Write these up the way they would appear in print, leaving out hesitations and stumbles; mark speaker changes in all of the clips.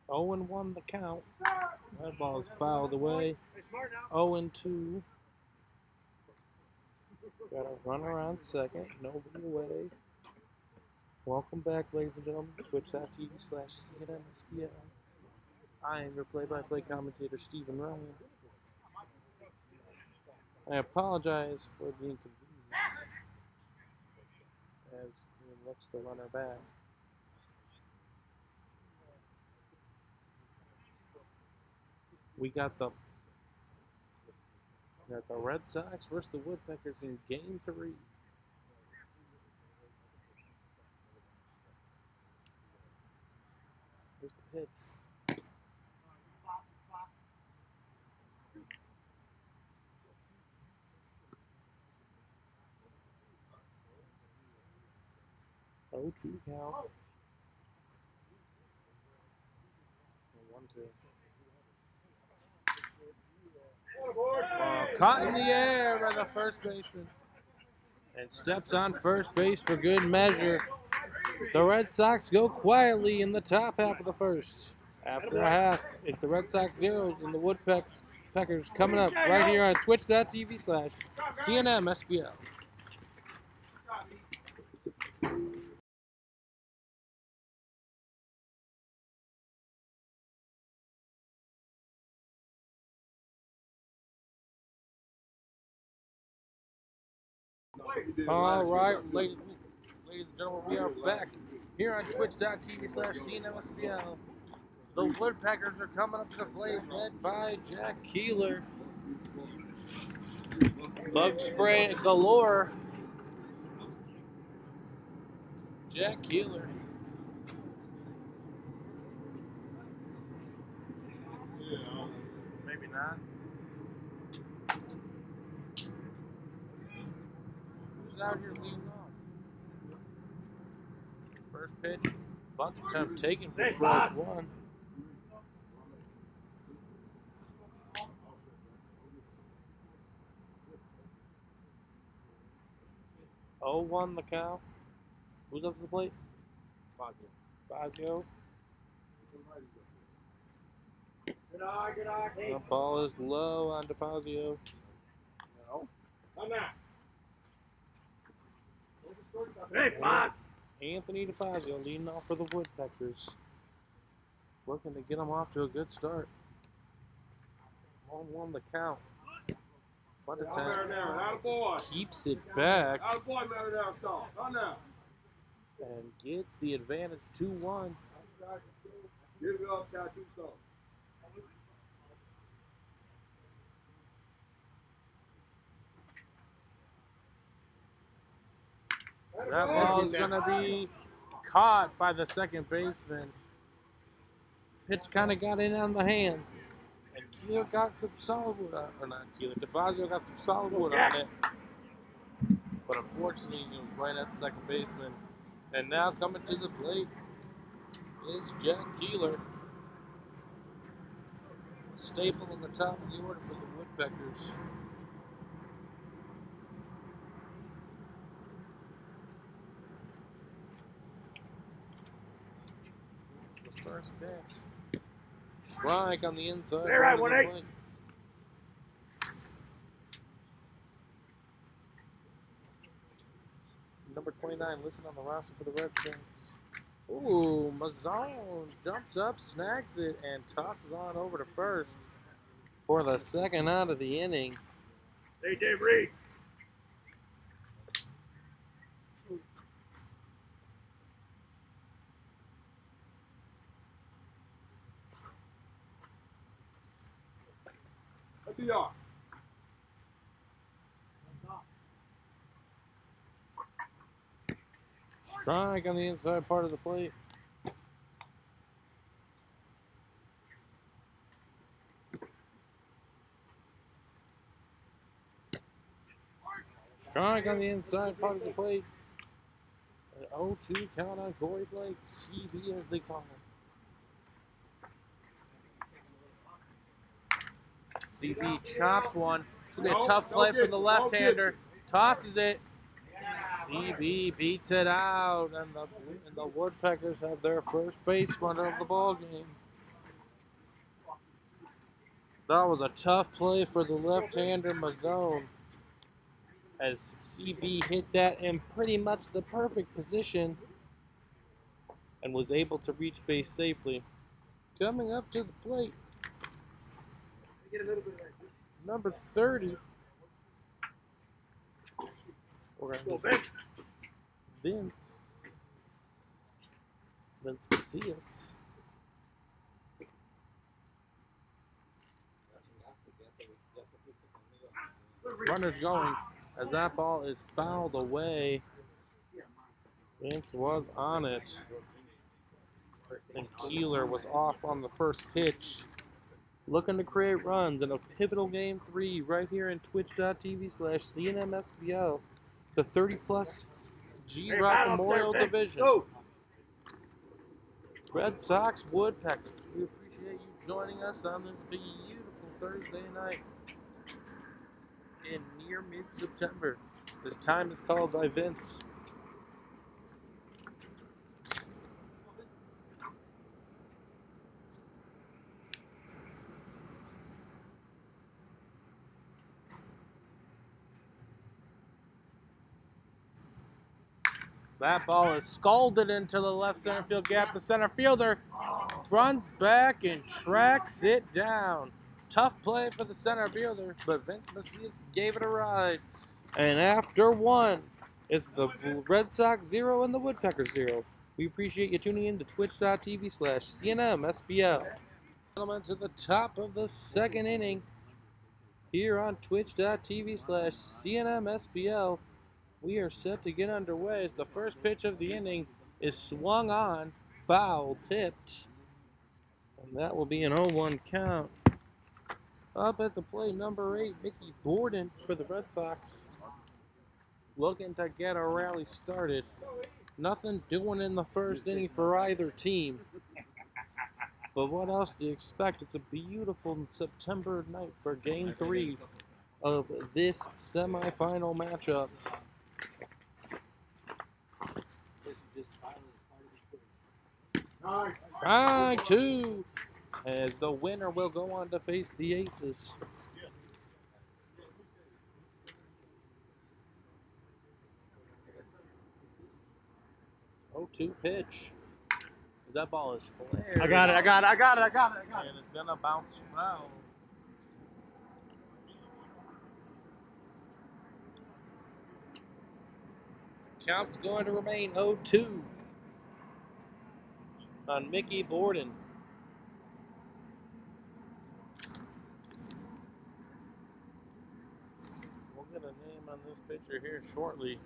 Speaker 1: 0-1 the count. That ball is fouled away. 0-2. Got a runner on second. Nobody away. Welcome back, ladies and gentlemen. Twitch.tv/CNMSBL. I am your play-by-play commentator, Stephen Ryan. I apologize for the inconvenience as we looks the runner back. We got the Red Sox versus the Woodpeckers in Game 3. Here's the pitch. Oh, 2 count. 1-2. Caught in the air by the first baseman. And steps on first base for good measure. The Red Sox go quietly in the top half of the first. After a half, it's the Red Sox zeros and the Woodpeckers coming up right here on Twitch.tv/CNMSBL. All right, ladies and gentlemen, we are back here on Twitch.tv/CNMSBL. The Woodpeckers are coming up to the plate, led by Jack Keeler. Bug spray galore. Jack Keeler. Maybe not. Who's out here leading off? First pitch, bunt attempt taken for strike one. Oh, 1 the count. Who's up to the plate? Fazio. The ball is low on DeFazio. Anthony DeFazio leading off for the Woodpeckers. Looking to get them off to a good start. 1-1 the count. Bunt attempt. Keeps it back. And gets the advantage 2-1. That ball is going to be caught by the second baseman. Pitch kind of got in on the hands. And Keeler got some solid wood on, or not Keeler, DeFazio got some solid wood on it. But unfortunately, it was right at the second baseman. And now coming to the plate is Jack Keeler. Staple in the top of the order for the Woodpeckers. The first pitch. Strike on the inside.
Speaker 2: Right, 1-8.
Speaker 1: Number 29 listed on the roster for the Red Sox. Ooh, Mazzone jumps up, snags it, and tosses on over to first for the second out of the inning.
Speaker 2: Hey, Dave Reed. What do you are?
Speaker 1: Strike on the inside part of the plate. Strike on the inside part of the plate. An 0-2 count on Corey Blake. CB as they call him. CB chops one. It's going to be a tough play for the left-hander. Tosses it. CB beats it out, and the Woodpeckers have their first base runner of the ball game. That was a tough play for the left-hander Mazzone, as CB hit that in pretty much the perfect position and was able to reach base safely. Coming up to the plate, number 30. Vince Macias. Runner's going as that ball is fouled away. Vince was on it. And Keeler was off on the first pitch. Looking to create runs in a pivotal Game 3 right here in twitch.tv/CNMSBL. The 30-plus G-Rock Memorial Division. Red Sox Woodpeckers. We appreciate you joining us on this beautiful Thursday night in near mid-September. This time is called by Vince. That ball is scalded into the left center field gap. The center fielder runs back and tracks it down. Tough play for the center fielder, but Vince Macias gave it a ride. And after one, it's the Red Sox 0 and the Woodpeckers 0. We appreciate you tuning in to twitch.tv/CNMSBL. Gentlemen, to the top of the second inning here on twitch.tv/CNMSBL. We are set to get underway as the first pitch of the inning is swung on, foul tipped. And that will be an 0-1 count. Up at the plate, number 8, Mickey Borden for the Red Sox. Looking to get a rally started. Nothing doing in the first inning for either team. But what else do you expect? It's a beautiful September night for Game 3 of this semifinal matchup. Strike 2, as the winner will go on to face the Aces. Oh, 2 pitch. That ball is flared.
Speaker 3: I got it.
Speaker 1: And it's going to bounce foul. Count's going to remain 0-2 on Mickey Borden. We'll get a name on this pitcher here shortly.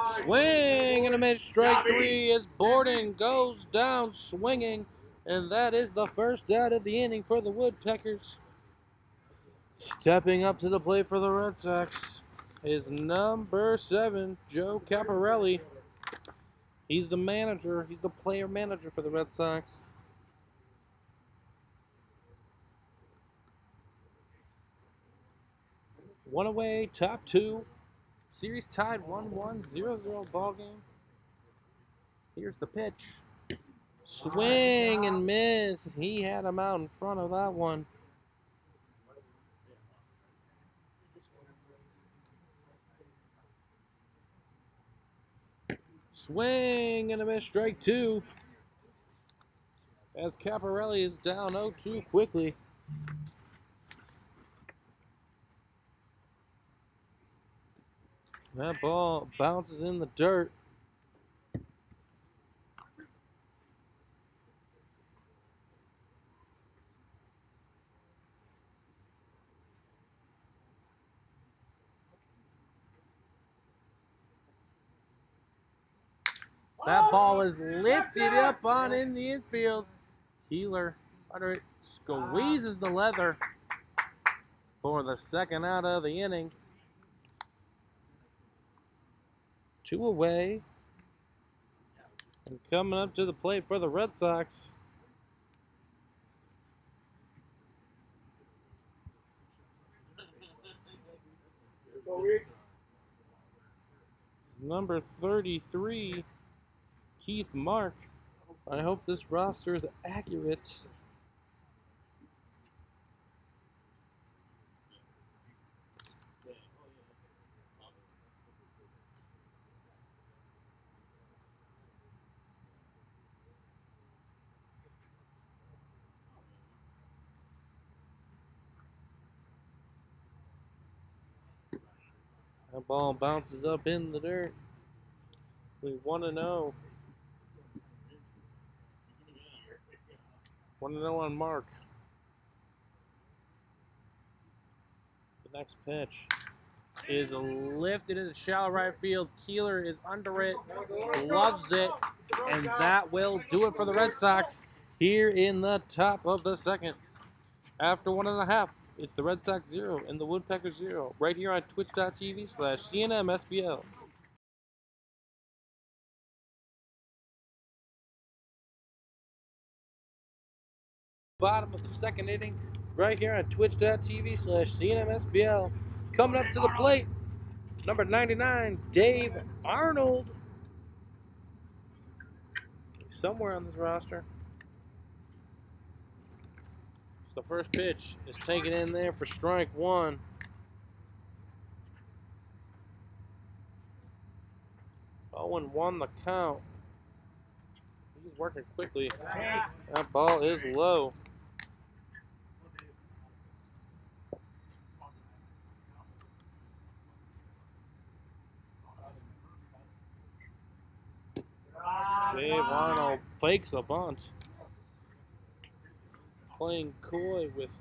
Speaker 1: Swing and a miss, strike 3 as Borden goes down swinging, and that is the first out of the inning for the Woodpeckers. Stepping up to the plate for the Red Sox is number 7, Joe Caparelli. He's the manager. He's the player manager for the Red Sox. One away, top 2. Series tied 1-1, 0-0 ball game. Here's the pitch. Swing and miss. He had him out in front of that one. Swing and a miss, strike 2. As Caparelli is down 0-2 quickly. That ball bounces in the dirt. That ball is lifted up on in the infield. Keeler under it squeezes the leather for the second out of the inning. 2 away. And coming up to the plate for the Red Sox, Number 33, Keith Mark. I hope this roster is accurate. That ball bounces up in the dirt. We 1-0. 1-0 on Mark. The next pitch is lifted into shallow right field. Keeler is under it, loves it, and that will do it for the Red Sox here in the top of the second. After 1.5, it's the Red Sox 0 and the Woodpeckers 0, right here on twitch.tv/CNMSBL. Bottom of the second inning, right here on twitch.tv/CNMSBL. Coming up to the plate, number 99, Dave Arnold. Somewhere on this roster. The first pitch is taken in there for strike one. Owen won the count. He's working quickly. That ball is low. Dave Arnold fakes a bunt. Playing coy with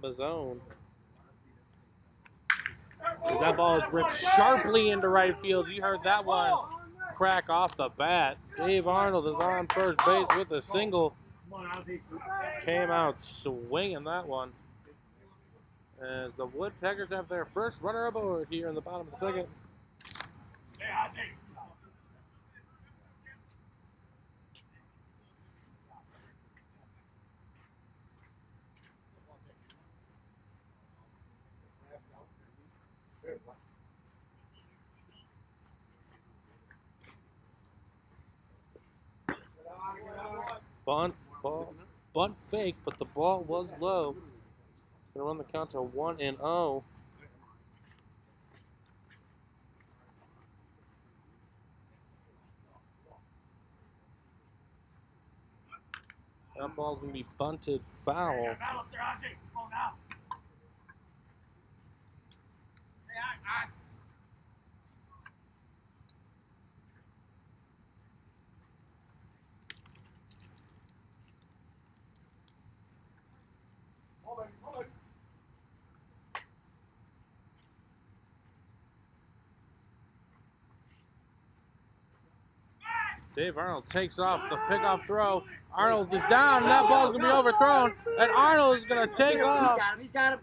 Speaker 1: Mazzone. That ball is ripped sharply into right field. You heard that one crack off the bat. Dave Arnold is on first base with a single. Came out swinging that one. As the Woodpeckers have their first runner aboard here in the bottom of the second. Bunt fake, but the ball was low. Gonna run the count to 1-0. That ball's gonna be bunted foul. Dave Arnold takes off the pickoff throw. Arnold is down, and that ball's going to be overthrown. And Arnold is going to take off.
Speaker 3: He's got him.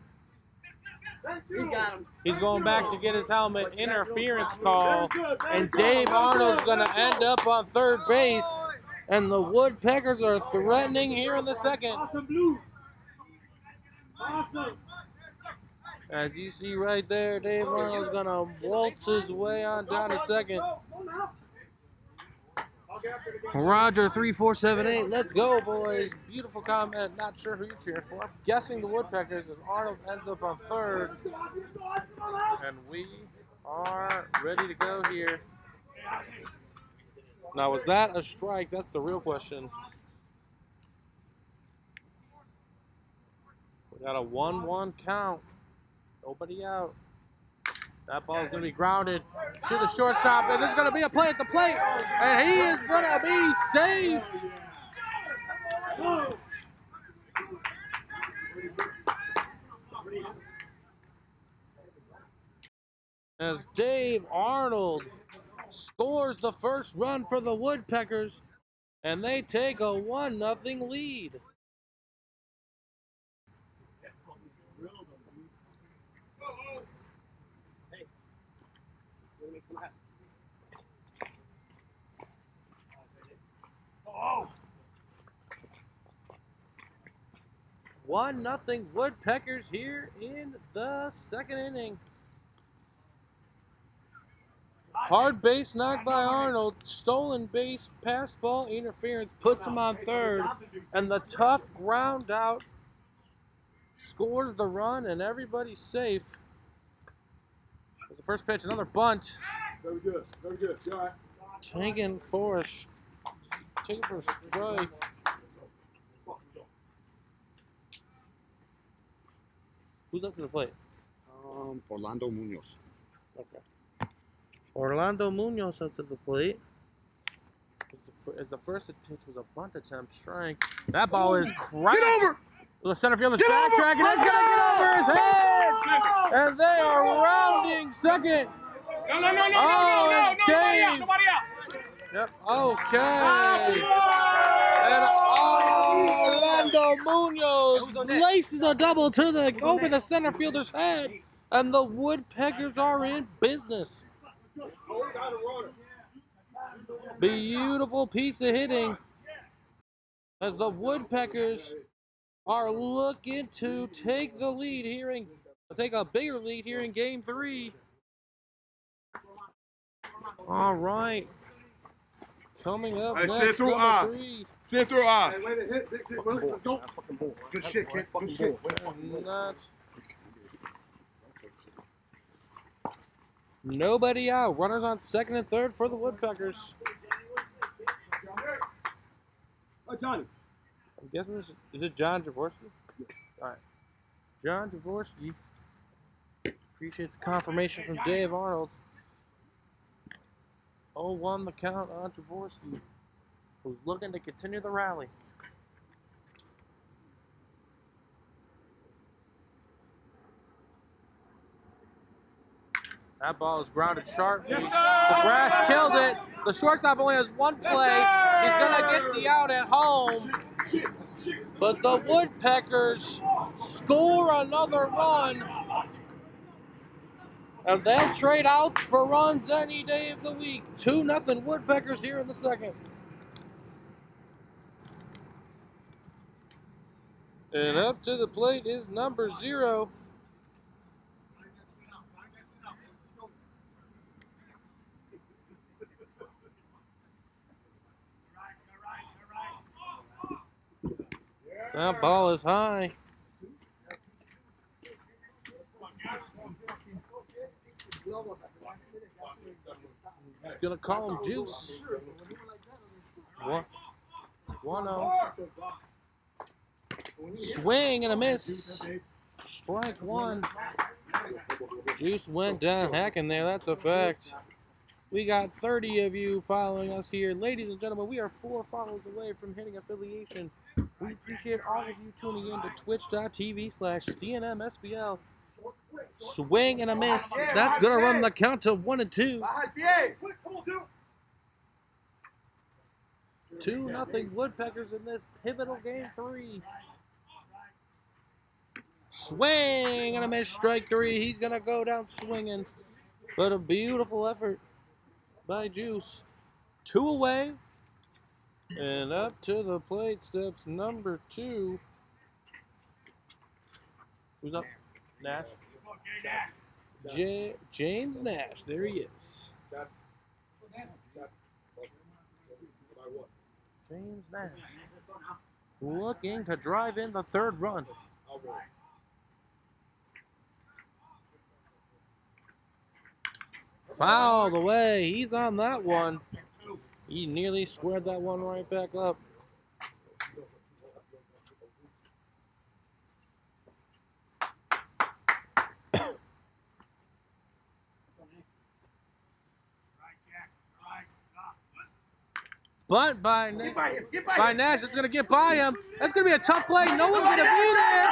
Speaker 1: He's going back to get his helmet. Interference call. And Dave Arnold's going to end up on third base. And the Woodpeckers are threatening here in the second. As you see right there, Dave Arnold's going to waltz his way on down to second. Roger 3478, let's go, boys. Beautiful comment. Not sure who you're cheering for. I'm guessing the Woodpeckers as Arnold ends up on third. And we are ready to go here. Now, was that a strike? That's the real question. We got a 1-1 count. Nobody out. That ball is going to be grounded to the shortstop, and there's going to be a play at the plate, and he is going to be safe. As Dave Arnold scores the first run for the Woodpeckers, and they take a 1-0 lead. 1-0 Woodpeckers here in the second inning. Hard base knocked by Arnold. Stolen base, pass ball interference puts him on third. And the tough ground out scores the run, and everybody's safe. The first pitch, another bunt.
Speaker 2: Very good. Very good. All right.
Speaker 1: Taken for a strike. Who's up to the plate?
Speaker 3: Orlando Munoz.
Speaker 1: Okay. Orlando Munoz up to the plate. The first pitch was a bunt attempt, strike. That ball is cracked.
Speaker 3: Get over!
Speaker 1: The center fielder's backtracking. It's going to get over his head. And they are rounding second.
Speaker 2: No,
Speaker 1: nobody
Speaker 2: out.
Speaker 1: Yep, okay. And Orlando Munoz laces a double over the center fielder's head. And the Woodpeckers are in business. Beautiful piece of hitting as the Woodpeckers are looking to take a bigger lead here in game 3. All right. Coming up next, number 3.
Speaker 3: Sit through off.
Speaker 2: Let's go. Good shit, kid. Good shit.
Speaker 1: Nobody out. Runners on second and third for the Woodpeckers.
Speaker 2: Johnny.
Speaker 1: I'm guessing is it John Jaworski? All right. John Jaworski. Appreciate the confirmation from Dave Arnold. 0-1 the count on Jaworski, who's looking to continue the rally. That ball is grounded sharp.
Speaker 2: Yes,
Speaker 1: The grass killed it. The shortstop only has one play. He's going to get the out at home. But the Woodpeckers score another run. And they'll trade outs for runs any day of the week. 2-0 Woodpeckers here in the second. And up to the plate is number 0. That ball is high. He's going to call him Juice. 1-0. Swing and a miss. Strike 1. Juice went down hacking there. That's a fact. We got 30 of you following us here. Ladies and gentlemen, we are 4 follows away from hitting affiliation. We appreciate all of you tuning in to twitch.tv/CNMSBL. Swing and a miss. That's going to run the count to 1-2. 2-0 Woodpeckers in this pivotal game 3. Swing and a miss, strike 3. He's going to go down swinging. But a beautiful effort by Juice. 2 away. And up to the plate steps number 2. Who's up? Nash. James Nash. There he is. James Nash looking to drive in the 3rd run. Fouled away. He's on that one. He nearly squared that one right back up. But by Nash, it's going to get by him. That's going to be a tough play. No one's going to be there.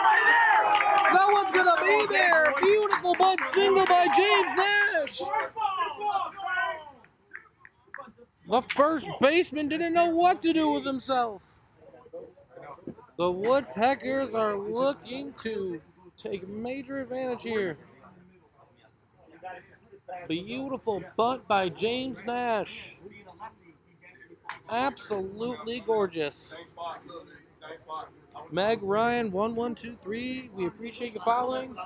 Speaker 1: No one's going to be there. Beautiful bunt single by James Nash. The first baseman didn't know what to do with himself. The Woodpeckers are looking to take major advantage here. Beautiful bunt by James Nash. Absolutely gorgeous. Meg Ryan 1123, we appreciate you following.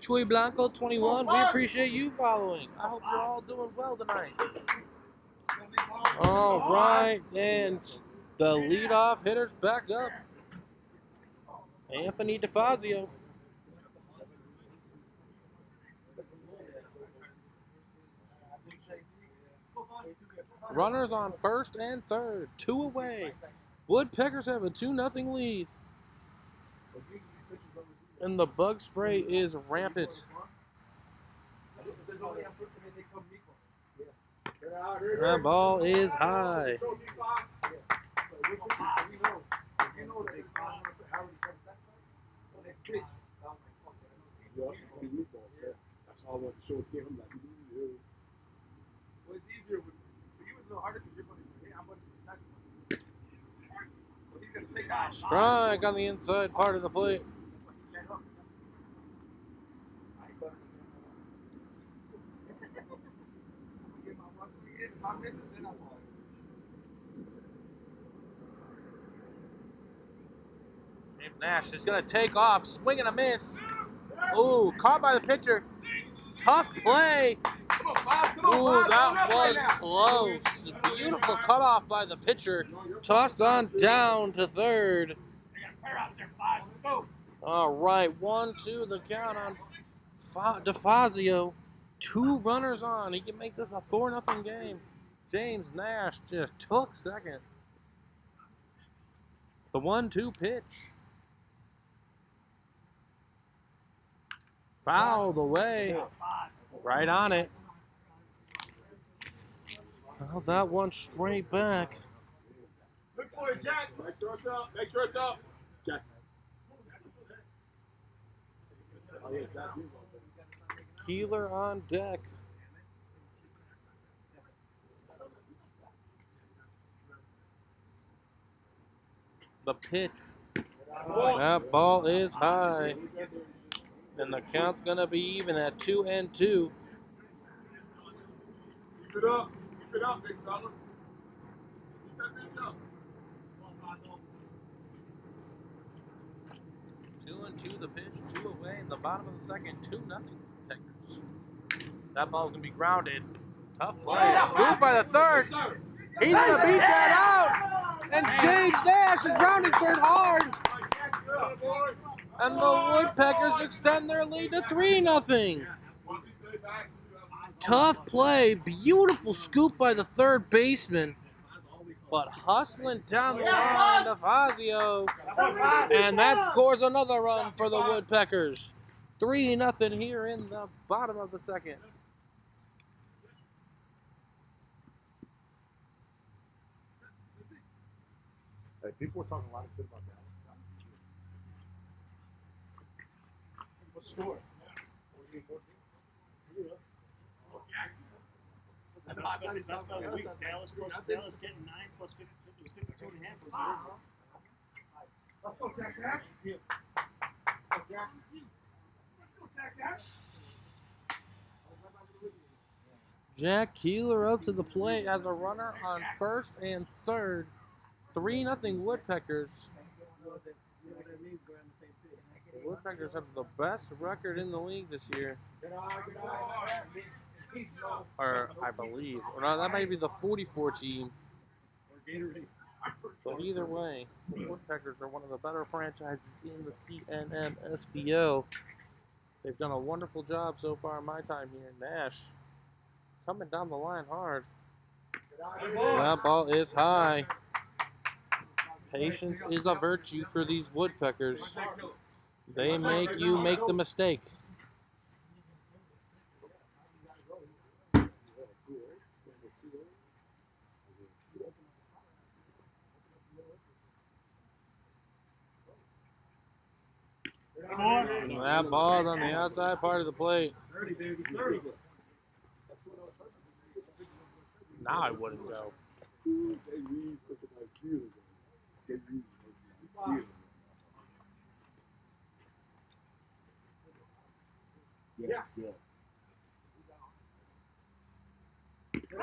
Speaker 1: Chuy Blanco 21, we appreciate you following. I hope you're all doing well tonight. All right, and the leadoff hitter's back up. Anthony DeFazio. Runners on first and third, 2 away. Woodpeckers have a 2-0 lead. And the bug spray is rampant. That ball is high.
Speaker 2: That's all I want to show him. I'm like, well, it's easier for you. It's a little harder because you're going to hit. I'm going to the second one. So he's going to take that.
Speaker 1: Strike on the inside part of the plate. James Nash is going to take off, swing and a miss. Ooh, caught by the pitcher. Tough play. Ooh, that was close. Beautiful cutoff by the pitcher. Tossed on down to third. All right, 1-2 the count on DeFazio. 2 runners on. He can make this a 4-0 game. James Nash just took second. The 1-2 pitch. Fouled away. Right on it. Well, that one straight back.
Speaker 2: Look for it, Jack. Make sure it's up. Make sure it's up. Jack.
Speaker 1: Keeler on deck. The pitch. That ball is high. And the count's going to be even at 2-2.
Speaker 2: Keep it up. Keep it up, big fella. Keep that bitch up.
Speaker 1: 2-2 the pitch, 2 away in the bottom of the second, 2-0 Woodpeckers. That ball's gonna be grounded. Tough play. Scoop by the third. He's gonna beat that out. And James Nash is rounding third hard. And the Woodpeckers extend their lead to 3-0. Tough play. Beautiful scoop by the third baseman. But hustling down the line to Fazio. And that scores another run for the Woodpeckers. 3-0 here in the bottom of the second.
Speaker 2: Hey, people were talking a lot of shit about that. What score? 14-14.
Speaker 4: That's by the week. Dallas getting 9 plus 50, it was 52 and a half. Was
Speaker 2: Let's go, Jack.
Speaker 1: Jack Keeler up to the plate as a runner on first and third. 3-0 Woodpeckers. The Woodpeckers have the best record in the league this year. Or I believe. Or no, that might be the 44 team. But either way, the Woodpeckers are one of the better franchises in the CNMSBL. They've done a wonderful job so far in my time here. Nash coming down the line hard. That ball is high. Patience is a virtue for these Woodpeckers. They make you make the mistake. And that ball's on the outside part of the plate. Now I wouldn't go.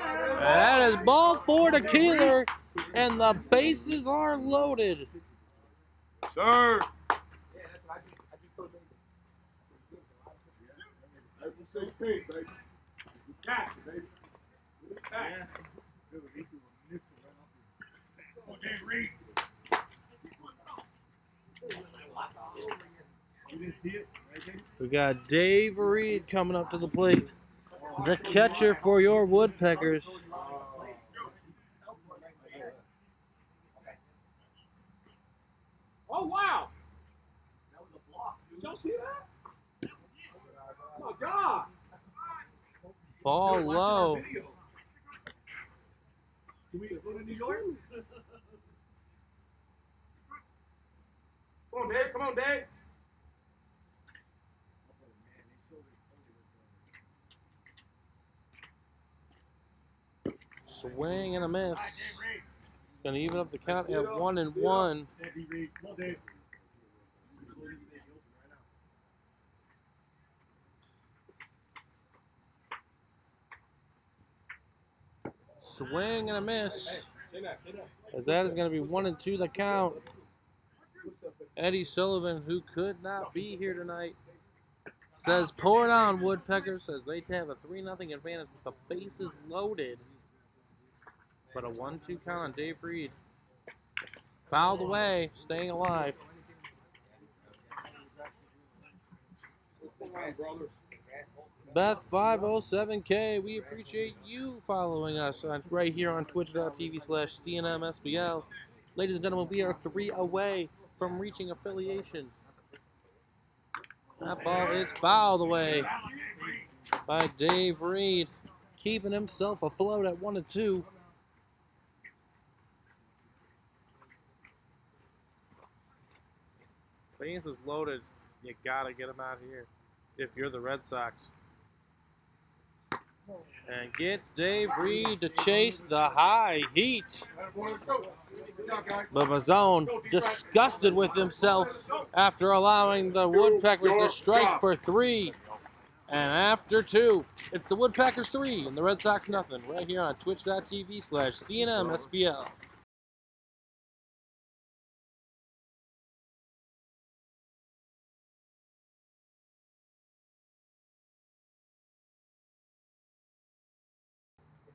Speaker 1: That is ball 4 to Keeler, and the bases are loaded.
Speaker 3: Third.
Speaker 2: Yeah, that's what I just told David. April 16th, baby. You got it, baby. You got it. Come on, Dave Reed. You didn't see it?
Speaker 1: We got Dave Reed coming up to the plate. The catcher for your Woodpeckers.
Speaker 2: Oh, wow. That was a block. Did y'all see that? Oh, my God.
Speaker 1: Ball low.
Speaker 2: Can we go to New York? Come on, Dave. Come on, Dave.
Speaker 1: Swing and a miss. It's going to even up the count at 1-1. Swing and a miss. As that is going to be 1-2 the count. Eddie Sullivan, who could not be here tonight, says pour it on, Woodpeckers, as they have a 3-0 advantage with the bases loaded. But a 1-2 count on Dave Reed. Fouled away, staying alive. Beth 507K, we appreciate you following us right here on twitch.tv/CNMSBL. Ladies and gentlemen, we are 3 away from reaching affiliation. That ball is fouled away by Dave Reed, keeping himself afloat at 1-2. Bases loaded. You gotta get him out here if you're the Red Sox. And gets Dave Reed to chase the high heat. But Mazzone disgusted with himself after allowing the Woodpeckers to strike for 3. And after 2, it's the Woodpeckers 3 and the Red Sox nothing. Right here on twitch.tv/CNMSBL.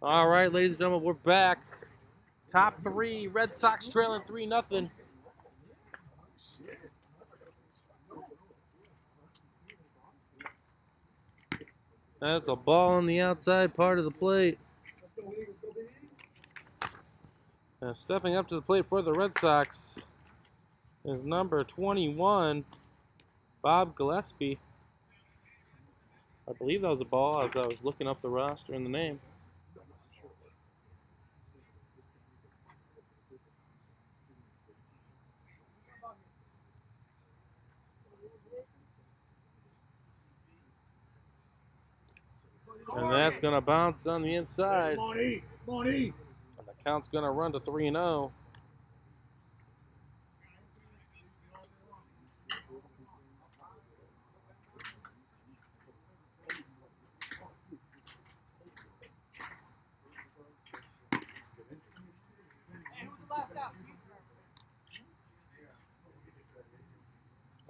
Speaker 1: All right, ladies and gentlemen, we're back. Top 3, Red Sox trailing 3-0. That's a ball on the outside part of the plate. Now stepping up to the plate for the Red Sox is number 21, Bob Gillespie. I believe that was a ball as I was looking up the roster and the name. And that's going to bounce on the inside. And the count's going to run to 3-0.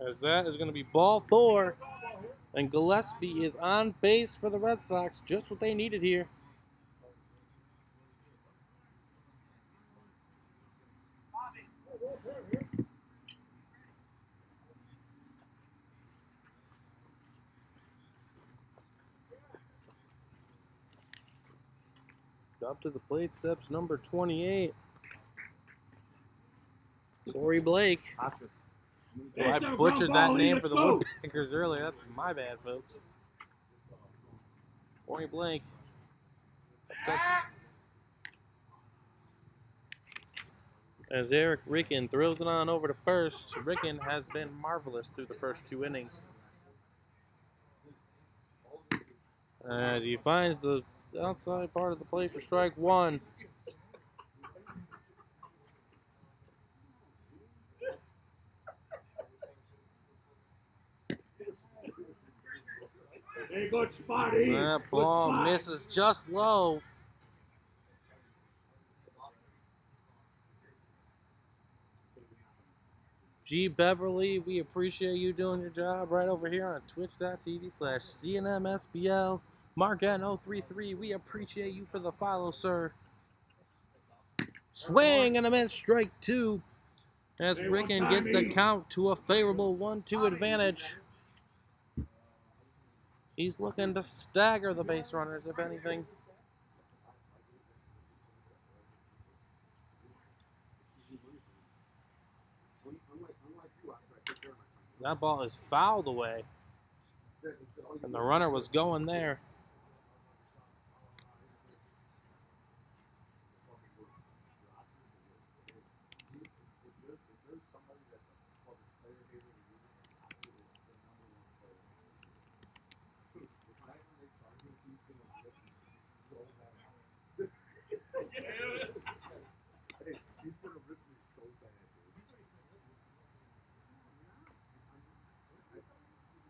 Speaker 1: As that is going to be ball 4. And Gillespie is on base for the Red Sox. Just what they needed here. Up to the plate steps number 28. Corey Blake. Oh, I butchered that name for the Woodpeckers earlier. That's my bad, folks. Corey Blake. Upset. As Eric Ricken throws it on over to first. Ricken has been marvelous through the first 2 innings. As he finds the outside part of the plate for strike 1.
Speaker 2: Hey, good spotty.
Speaker 1: That ball misses just low. G. Beverly, we appreciate you doing your job right over here on twitch.tv/CNMSBL. Mark@033, we appreciate you for the follow, sir. Swing and a miss, strike 2. As Rickon gets the count to a favorable 1-2 advantage. He's looking to stagger the base runners, if anything. That ball is fouled away. And the runner was going there.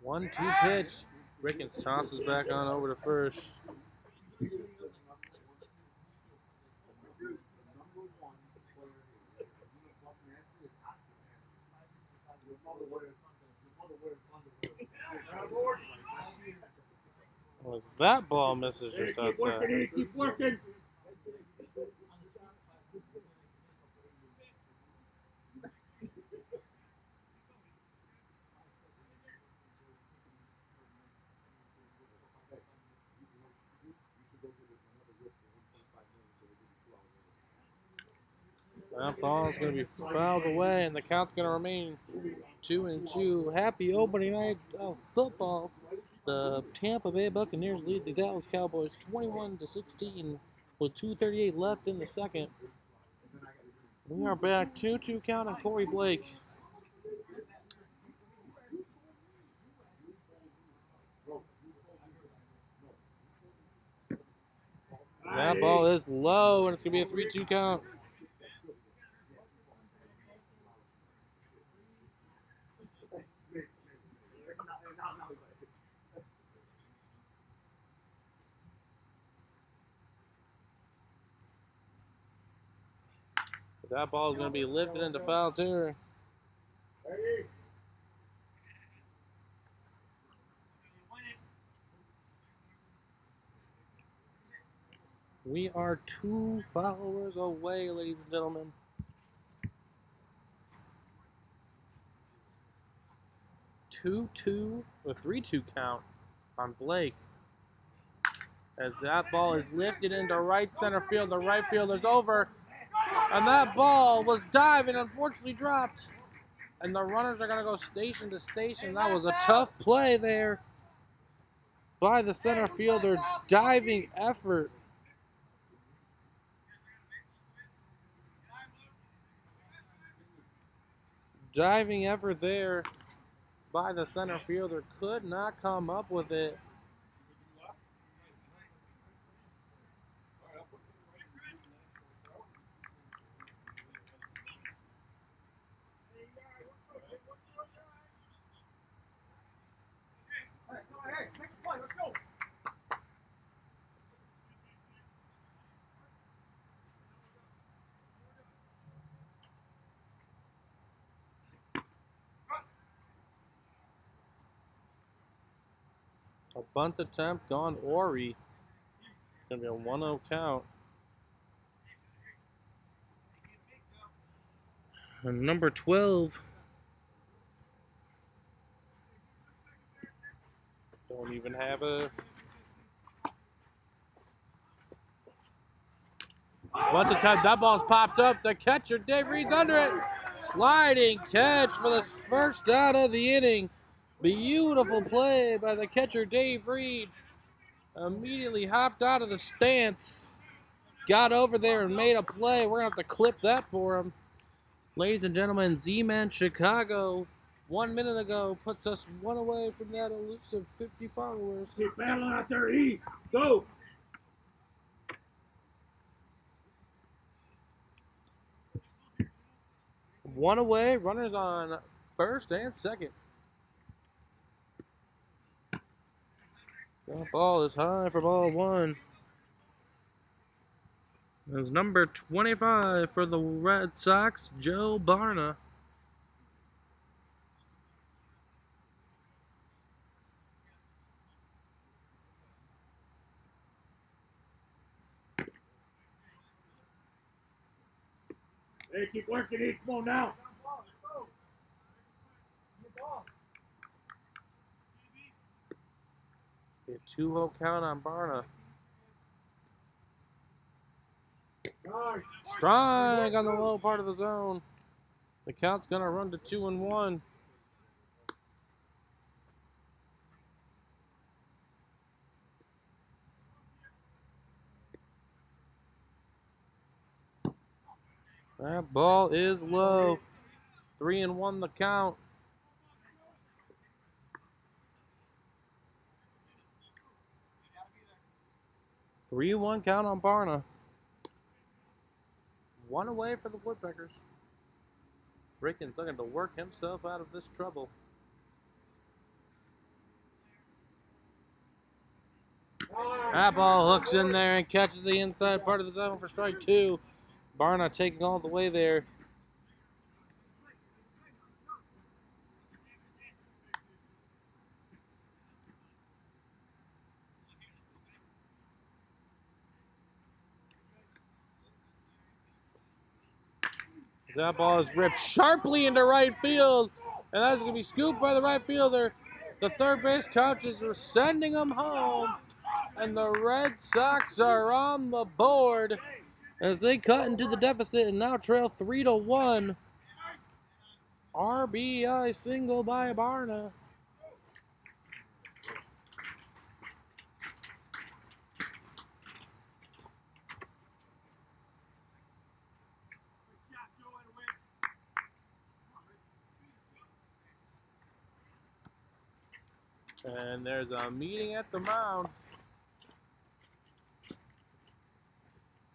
Speaker 1: One-two pitch. Rickens tosses back on over to first. Was that ball misses just outside?
Speaker 2: Keep working.
Speaker 1: That ball is going to be fouled away, and the count's going to remain 2-2. Happy opening night of football. The Tampa Bay Buccaneers lead the Dallas Cowboys 21-16 with 2:38 left in the second. We are back 2-2 count on Corey Blake. That ball is low, and it's going to be a 3-2 count. That ball is going to be lifted into foul territory. We are 2 followers away, ladies and gentlemen. 2-2 or 3-2 count on Blake. As that ball is lifted into right center field, the right fielder's over. And that ball was diving, unfortunately dropped. And the runners are going to go station to station. That was a tough play there by the center fielder. Diving effort. Diving effort there by the center fielder. Could not come up with it. A bunt attempt gone Ori. It's going to be a 1-0 count. And number 12. Don't even have a bunt attempt. That ball's popped up. The catcher, Dave Reed's under it. Sliding catch for the first out of the inning. Beautiful play by the catcher, Dave Reed. Immediately hopped out of the stance. Got over there and made a play. We're going to have to clip that for him. Ladies and gentlemen, Z-Man Chicago, 1 minute ago, puts us 1 away from that elusive 50 followers.
Speaker 2: Keep battling out there, E. Go.
Speaker 1: One away, runners on first and second. That ball is high for ball 1. There's number 25 for the Red Sox, Joe Barna.
Speaker 2: Hey, keep working, E. Come on now.
Speaker 1: A 2-0 count on Barna. Strike on the low part of the zone. The count's going to run to 2-1. That ball is low. 3-1 the count. 3-1 count on Barna. One away for the Woodpeckers. Rickens looking to work himself out of this trouble. That ball hooks in there and catches the inside part of the zone for strike 2. Barna taking all the way there. That ball is ripped sharply into right field, and that's going to be scooped by the right fielder. The third base coaches are sending him home, and the Red Sox are on the board as they cut into the deficit and now trail 3-1. RBI single by Barna. And there's a meeting at the mound.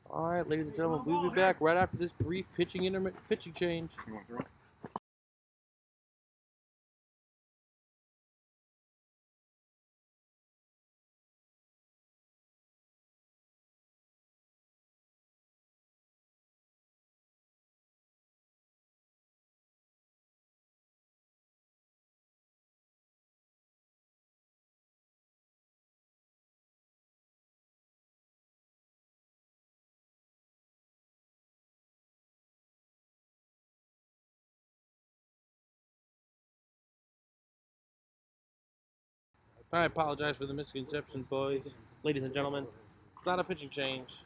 Speaker 1: All right, ladies and gentlemen, we'll be back right after this brief pitching change.
Speaker 3: You want to throw?
Speaker 1: I apologize for the misconception, boys. Ladies and gentlemen, it's not a pitching change.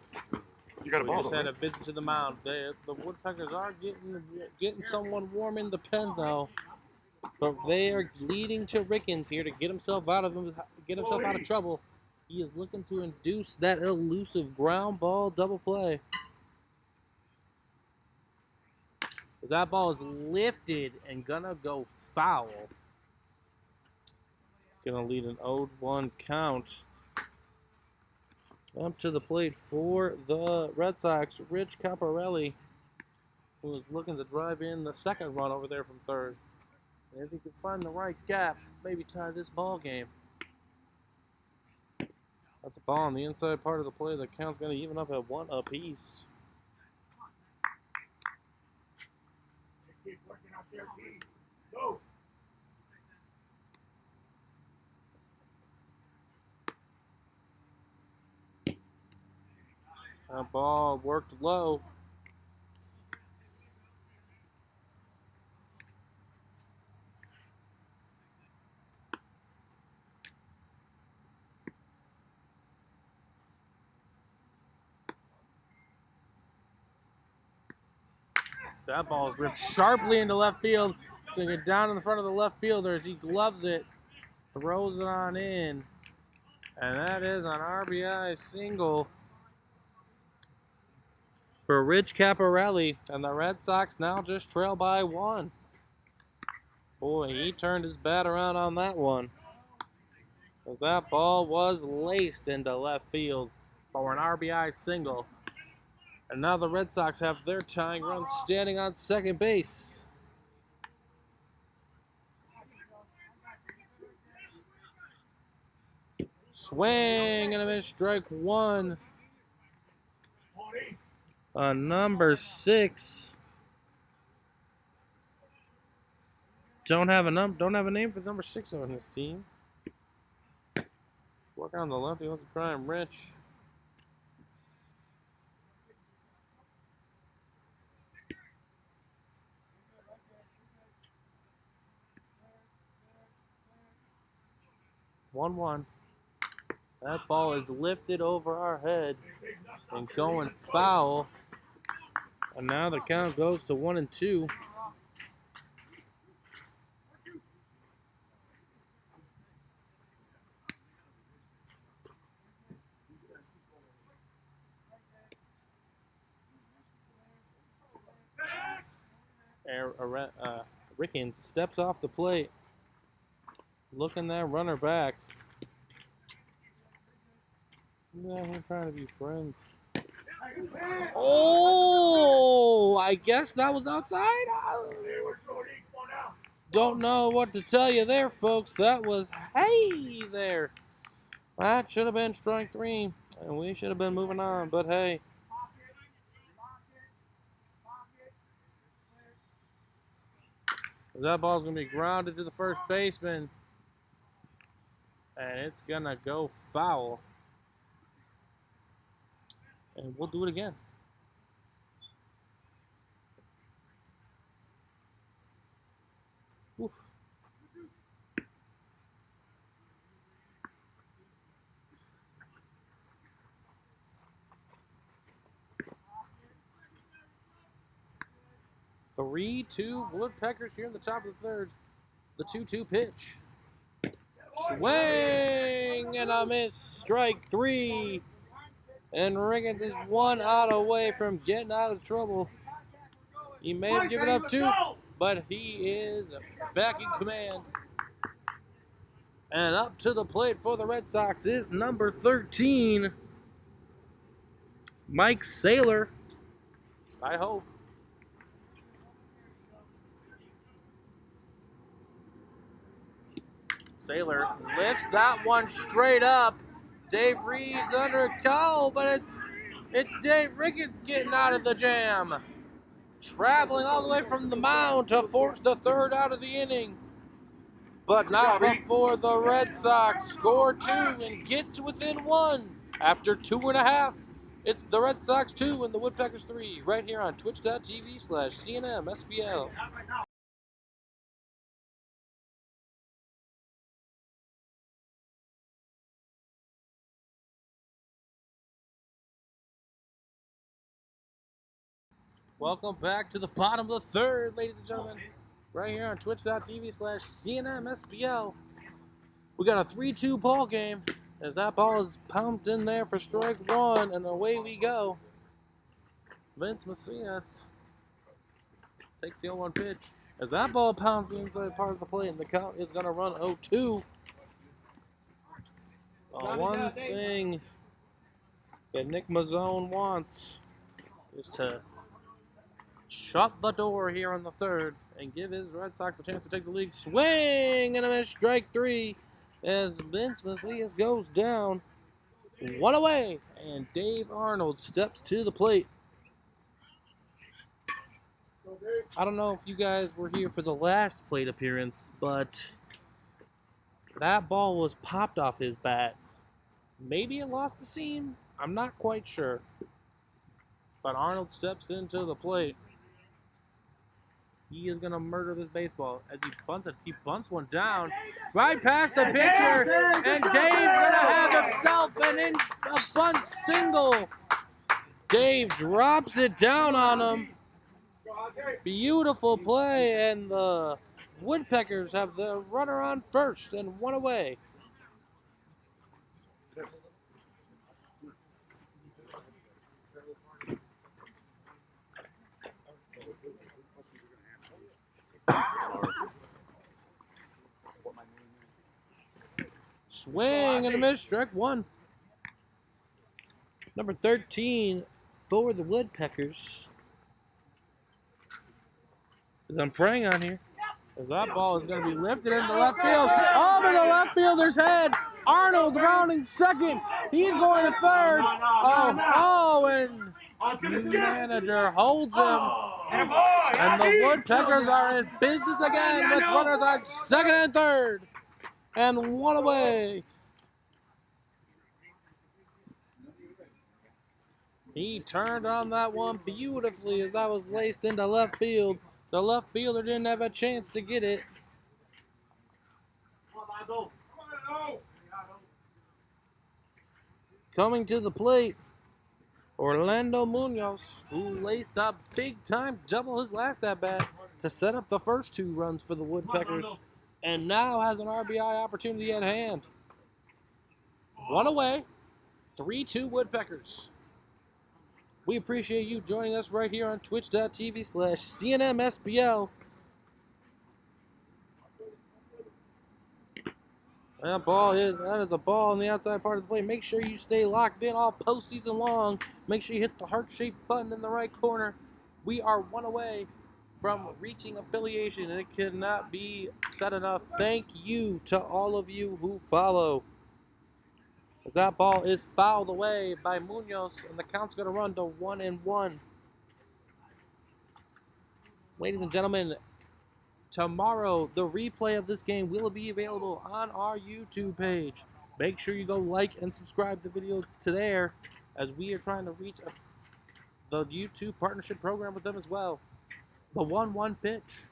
Speaker 3: You got a
Speaker 1: We
Speaker 3: ball,
Speaker 1: just
Speaker 3: though,
Speaker 1: had
Speaker 3: right?
Speaker 1: a visit to the mound. The Woodpeckers are getting someone warm in the pen, though. But they are leading to Rickens here to get himself out of trouble. He is looking to induce that elusive ground ball double play. That ball is lifted and gonna go foul. Gonna lead an 0-1 count. Up to the plate for the Red Sox, Rich Caparelli, who is looking to drive in the second run over there from third. And if he can find the right gap, maybe tie this ball game. That's a ball on the inside part of the play. The count's going to even up at 1 apiece.
Speaker 2: Keep working out there, E. Go.
Speaker 1: That ball worked low. That ball is ripped sharply into left field. It's going to get down in the front of the left fielder as he gloves it, throws it on in. And that is an RBI single for Rich Caparelli. And the Red Sox now just trail by 1. Boy, he turned his bat around on that one. Because that ball was laced into left field for an RBI single. And now the Red Sox have their tying run standing on second base. Swing and a miss, strike 1. Number 6. Don't have a name for number 6 on his team. Work on the left, he wants to try him Rich. 1-1. That ball is lifted over our head and going foul. And now the count goes to 1-2. Rickens steps off the plate, looking that runner back. Yeah, we're trying to be friends. Oh, I guess that was outside. Don't know what to tell you there, folks. That was hey there. That should have been strike 3, and we should have been moving on, but hey. That ball's going to be grounded to the first baseman, and it's going to go foul. And we'll do it again. Oof. Three, 2 Woodpeckers here in the top of the third. The 2-2 pitch. Swing and a miss. Strike 3. And Riggins is 1 out away from getting out of trouble. He may have given up 2, but he is back in command. And up to the plate for the Red Sox is number 13, Mike Saylor. I hope. Saylor lifts that one straight up. Dave Reed's under a call, but it's Dave Riggins getting out of the jam. Traveling all the way from the mound to force the 3rd out of the inning. But not before the Red Sox score 2 and gets within 1 after 2.5. It's the Red Sox 2 and the Woodpeckers 3 right here on twitch.tv/CNMSBL. Welcome back to the bottom of the 3rd, ladies and gentlemen. Right here on twitch.tv/CNMSBL. We got a 3-2 ball game as that ball is pumped in there for strike 1, and away we go. Vince Macias takes the 0-1 pitch as that ball pounds the inside part of the plate, and the count is going to run 0-2. One thing that Nick Mazzone wants is to shut the door here on the 3rd and give his Red Sox a chance to take the lead. Swing and a miss, strike 3 as Vince Macias goes down. 1 away, and Dave Arnold steps to the plate. I don't know if you guys were here for the last plate appearance, but that ball was popped off his bat. Maybe it lost the seam. I'm not quite sure. But Arnold steps into the plate. He is going to murder this baseball as he bunts it. He bunts one down right past the pitcher, and Dave's going to have himself a bunt single. Dave drops it down on him. Beautiful play, and the Woodpeckers have the runner on first and 1 away. Swing and a miss, strike 1. Number 13 for the Woodpeckers. As I'm praying on here, as that ball is going to be lifted into left field. Over the left fielder's head. Arnold rounding second. He's going to 3rd. And manager holds him. And the Woodpeckers are in business again with runners on 2nd and 3rd. And 1 away. He turned on that one beautifully as that was laced into left field. The left fielder didn't have a chance to get it. Coming to the plate, Orlando Munoz, who laced up big time double his last at bat to set up the first 2 runs for the Woodpeckers, and now has an RBI opportunity at hand. 1 away, 3-2 Woodpeckers. We appreciate you joining us right here on twitch.tv/CNMSBL. That is a ball on the outside part of the plate. Make sure you stay locked in all postseason long. Make sure you hit the heart-shaped button in the right corner. We are 1 away from reaching affiliation, and it cannot be said enough. Thank you to all of you who follow. As that ball is fouled away by Munoz, and the count's going to run to 1-1. Ladies and gentlemen, tomorrow the replay of this game will be available on our YouTube page. Make sure you go like and subscribe the video to there, as we are trying to reach the YouTube partnership program with them as well. The 1-1 pitch.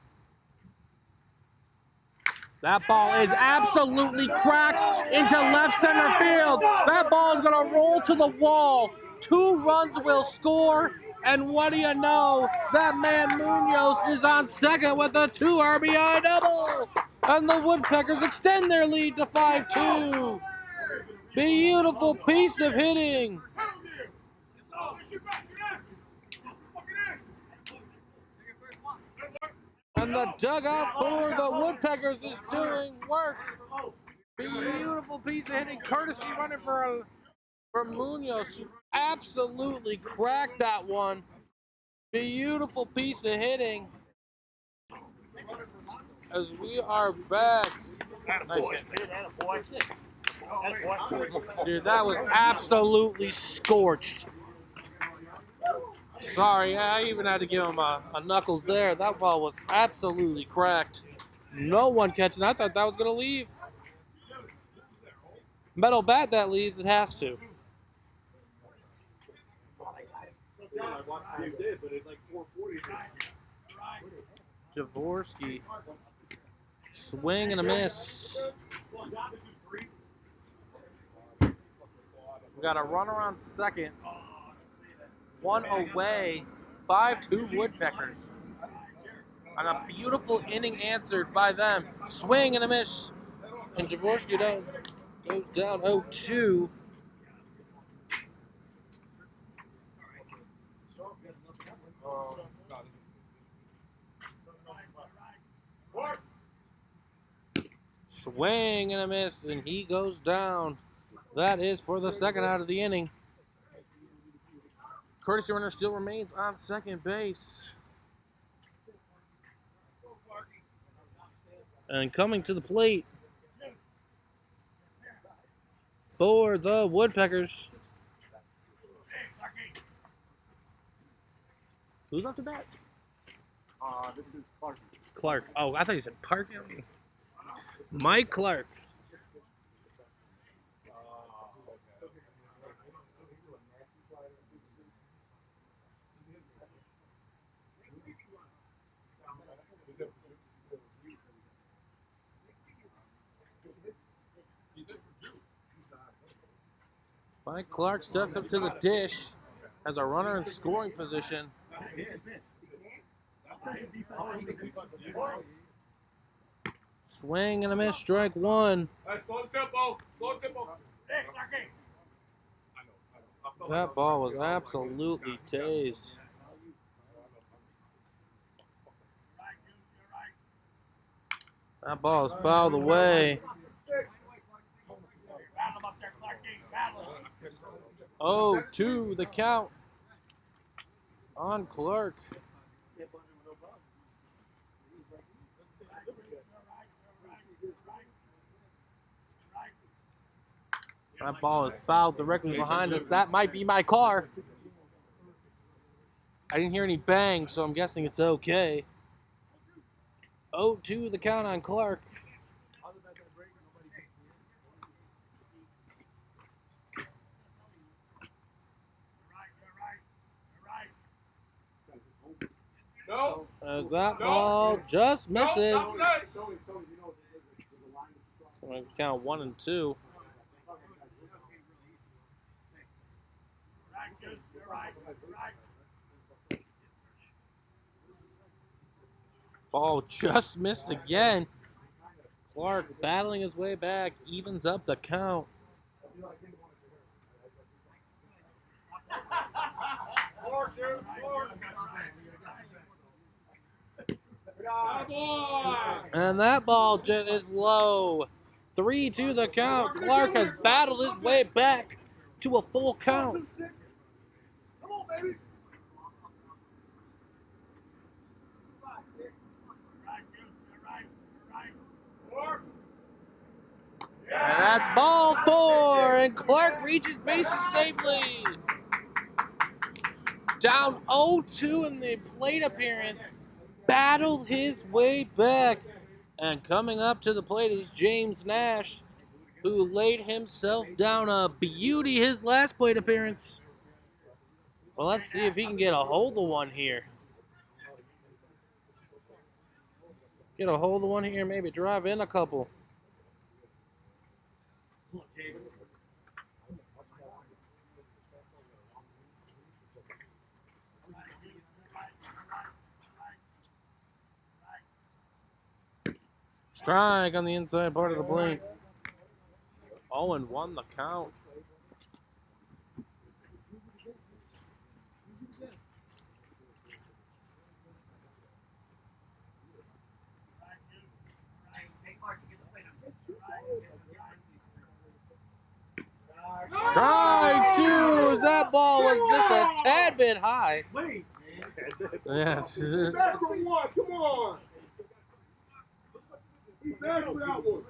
Speaker 1: That ball is absolutely cracked into left center field. That ball is going to roll to the wall. 2 runs will score. And what do you know? That man Munoz is on second with a 2 RBI double. And the Woodpeckers extend their lead to 5-2. Beautiful piece of hitting. And the dugout for the Woodpeckers is doing work. Beautiful piece of hitting, courtesy running for Munoz. Absolutely cracked that one. Beautiful piece of hitting. As we are back. Nice hit. Dude, that was absolutely scorched. Sorry, I even had to give him a knuckles there. That ball was absolutely cracked. No one catching. I thought that was going to leave. Metal bat that leaves. It has to. Jaworski. Swing and a miss. We got a runner on second. 1 away. 5-2 Woodpeckers. And a beautiful inning answered by them. Swing and a miss. And Jaworski goes down 0-2. Swing and a miss, and he goes down. That is for the second out of the inning. Courtesy runner still remains on second base. And coming to the plate for the Woodpeckers. Who's up to bat?
Speaker 2: This is Clark.
Speaker 1: Clark. Oh, I thought you said Park. Mike Clark. Mike Clark steps up to the dish as a runner in scoring position. Swing and a miss, strike 1.
Speaker 2: Slow tempo. Slow tempo.
Speaker 1: That ball was absolutely tased. That ball is fouled away. 0-2 the count on Clark. That ball is fouled directly behind us. That might be my car. I didn't hear any bang, so I'm guessing it's okay. 0-2 the count on Clark.
Speaker 2: No.
Speaker 1: That ball just misses. So I'm going to count 1 and 2. Ball just missed again. Clark battling his way back, evens up the count. And that ball just is low. 3-2 the count. Clark has battled his way back to a full count.
Speaker 2: Come on, baby.
Speaker 1: And that's ball 4, and Clark reaches bases safely. Down 0-2 in the plate appearance, battled his way back. And coming up to the plate is James Nash, who laid himself down a beauty his last plate appearance. Well, let's see if he can get a hold of one here. Get a hold of one here, maybe drive in a couple. Strike on the inside part of the plate. 0-1 the count. Strike 2! That ball was just a tad bit high.
Speaker 2: Wait,
Speaker 1: Yeah.
Speaker 2: back for one. Come on. He's back for that one.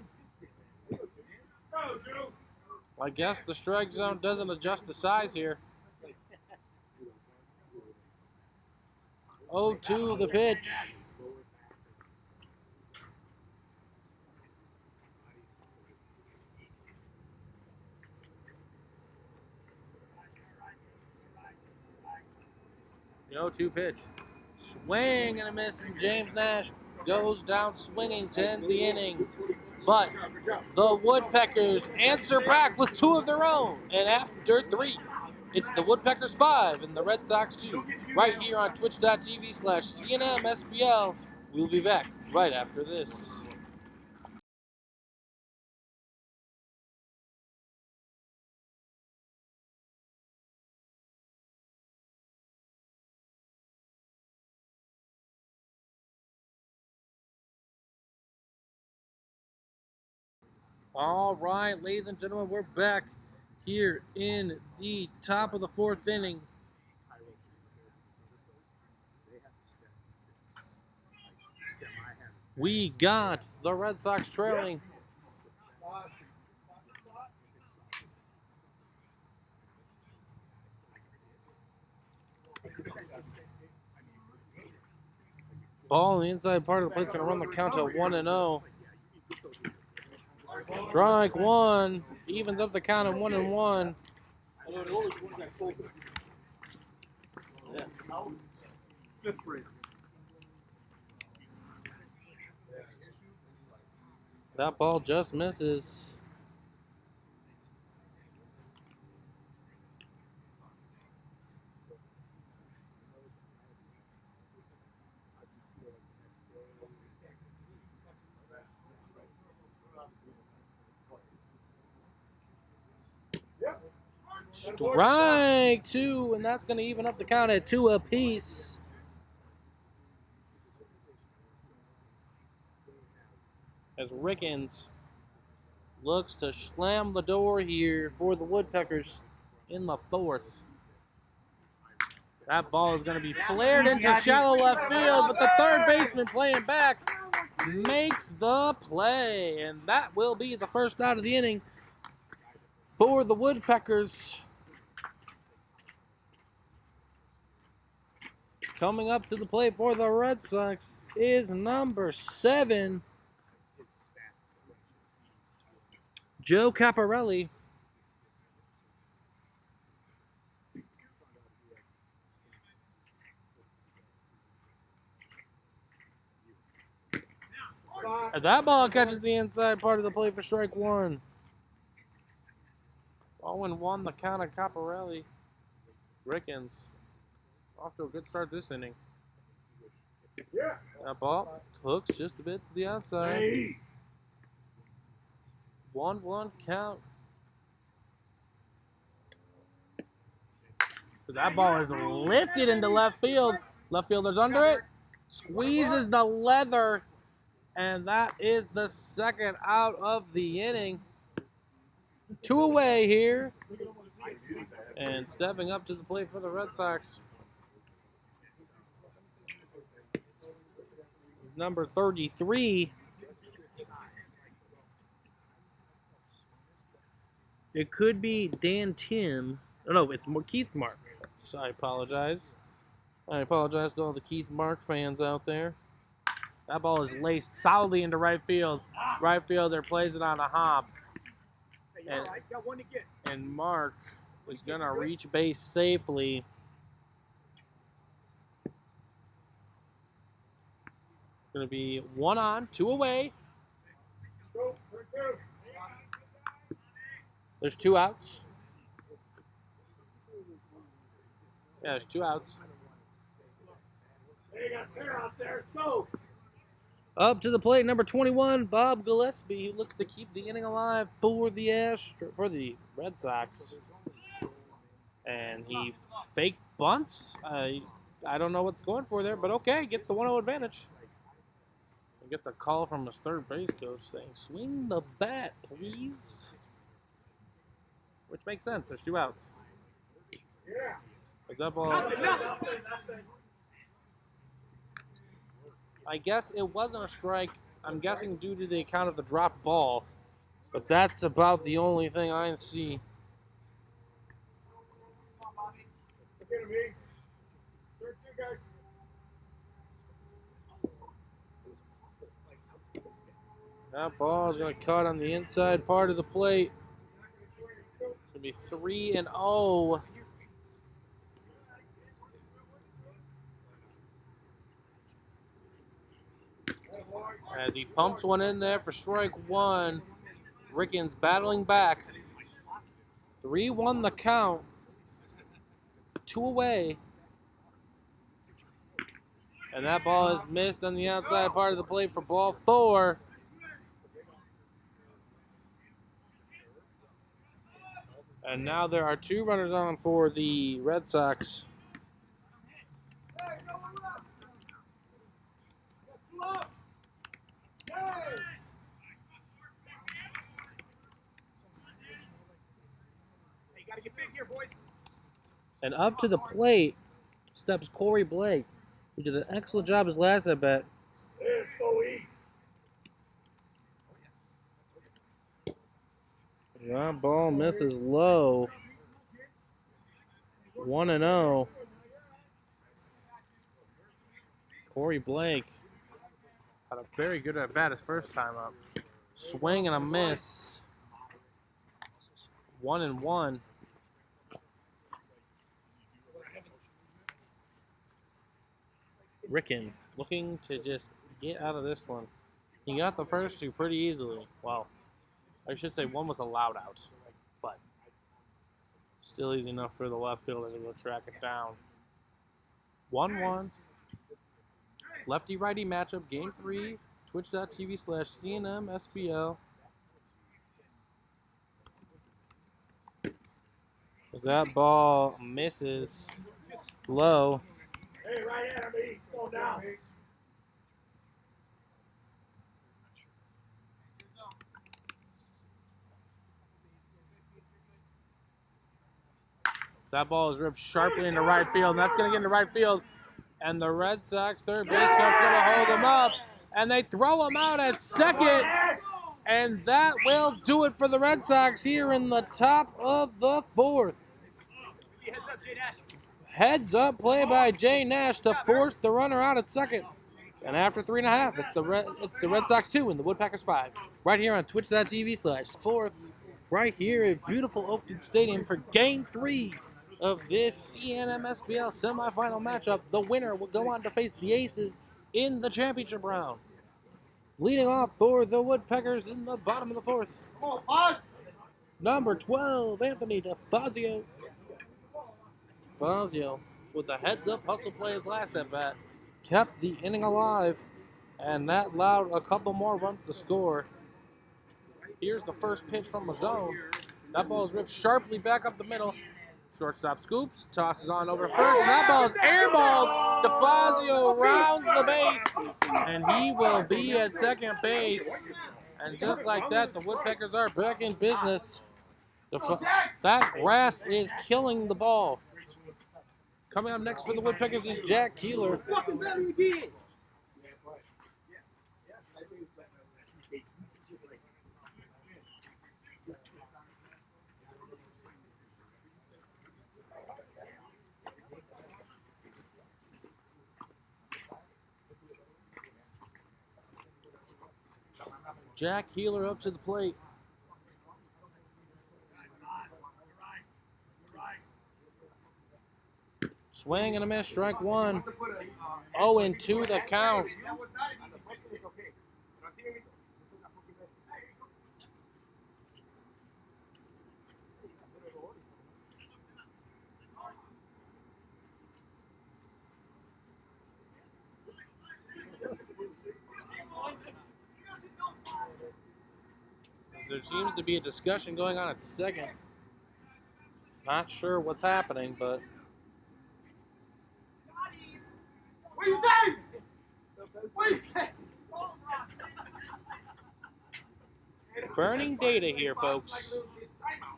Speaker 2: Go, Joe.
Speaker 1: I guess the strike zone doesn't adjust the size here. 0-2 the pitch. The 0-2 pitch. Swing and a miss, and James Nash goes down swinging to end the inning. But the Woodpeckers answer back with 2 of their own. And after 3, it's the Woodpeckers 5 and the Red Sox 2. Right here on twitch.tv/CNMSBL. We'll be back right after this. All right, ladies and gentlemen, we're back here in the top of the 4th inning. We got the Red Sox trailing. Ball on the inside part of the plate's going to run the count to 1-0. Strike 1 evens up the count at 1-1. That ball just misses. Strike 2, and that's going to even up the count at 2 apiece. As Rickens looks to slam the door here for the Woodpeckers in the 4th. That ball is going to be flared into shallow left field, but the third baseman playing back makes the play. And that will be the first out of the inning for the Woodpeckers. Coming up to the plate for the Red Sox is number 7, Joe Caparelli. And that ball catches the inside part of the plate for strike 1. 0-1 the count of Caparelli. Rickens off to a good start this inning.
Speaker 2: Yeah.
Speaker 1: That ball hooks just a bit to the outside.
Speaker 2: Hey.
Speaker 1: 1-1 count. That ball is lifted into left field. Left fielder's under it. Squeezes the leather. And that is the second out of the inning. 2 away here. And stepping up to the plate for the Red Sox, number 33. It could be Dan Tim. Oh, no, it's Keith Mark. So I apologize. I apologize to all the Keith Mark fans out there. That ball is laced solidly into right field. Right fielder plays it on a hop. And Mark is going to reach base safely. Going to be 1 on, 2 away. There's 2 outs. Yeah, there's 2 outs.
Speaker 2: Hey, got a pair out there. Let's go.
Speaker 1: Up to the plate, number 21, Bob Gillespie, who looks to keep the inning alive for the Red Sox. And he fake bunts. I don't know what's going for there, but okay, gets the 1-0 advantage. He gets a call from his third base coach saying, "Swing the bat, please." Which makes sense. There's 2 outs.
Speaker 2: Yeah.
Speaker 1: Is that ball? I guess it wasn't a strike. I'm guessing due to the account of the drop ball. But that's about the only thing I see.
Speaker 2: Look at me. Third 2 guys.
Speaker 1: That ball is going to cut on the inside part of the plate. It's going to be 3-0. As he pumps one in there for strike 1. Rickens battling back. 3-1 the count. 2 away. And that ball is missed on the outside part of the plate for ball 4. And now there are 2 runners on for the Red Sox. And up to the plate steps Corey Blake, who did an excellent job his last at bat.
Speaker 2: Let's go eat.
Speaker 1: That ball misses low. 1-0. Corey Blake had a very good at bat his first time up. Swing and a miss. 1-1. Ricken looking to just get out of this one. He got the first 2 pretty easily. Well, I should say 1 was a loud out, but still easy enough for the left fielder to go track it down. 1-1. Lefty-righty matchup, Game 3, twitch.tv/CNMSBL. That ball misses low.
Speaker 2: Hey, right hand, me. Slow down.
Speaker 1: That ball is ripped sharply into right field, and that's going to get into right field. And the Red Sox third base coach is going to hold him up, and they throw him out at second. And that will do it for the Red Sox here in the top of the 4th. Heads up play by Jay Nash to force the runner out at second. And after 3.5, it's the Red Sox 2 and the Woodpeckers 5. Right here on twitch.tv/4th. Right here at beautiful Oakton Stadium for Game 3 of this CNMSBL semifinal matchup. The winner will go on to face the Aces in the championship round. Leading off for the Woodpeckers in the bottom of the 4th.
Speaker 2: Come on,
Speaker 1: Number 12, Anthony DeFazio. Fazio, with the heads-up hustle play his last at-bat, kept the inning alive, and that allowed a couple more runs to score. Here's the first pitch from Mazone. That ball is ripped sharply back up the middle. Shortstop scoops, tosses on over to first, and that ball is airballed. DeFazio rounds the base, and he will be at second base. And just like that, the Woodpeckers are back in business. That grass is killing the ball. Coming up next for the Woodpeckers is Jack Keeler. Jack Keeler up to the plate. Swing and a miss, strike one. 0-2 the count. There seems to be a discussion going on at second. Not sure what's happening, but
Speaker 2: What you say? What you say?
Speaker 1: burning data here, folks.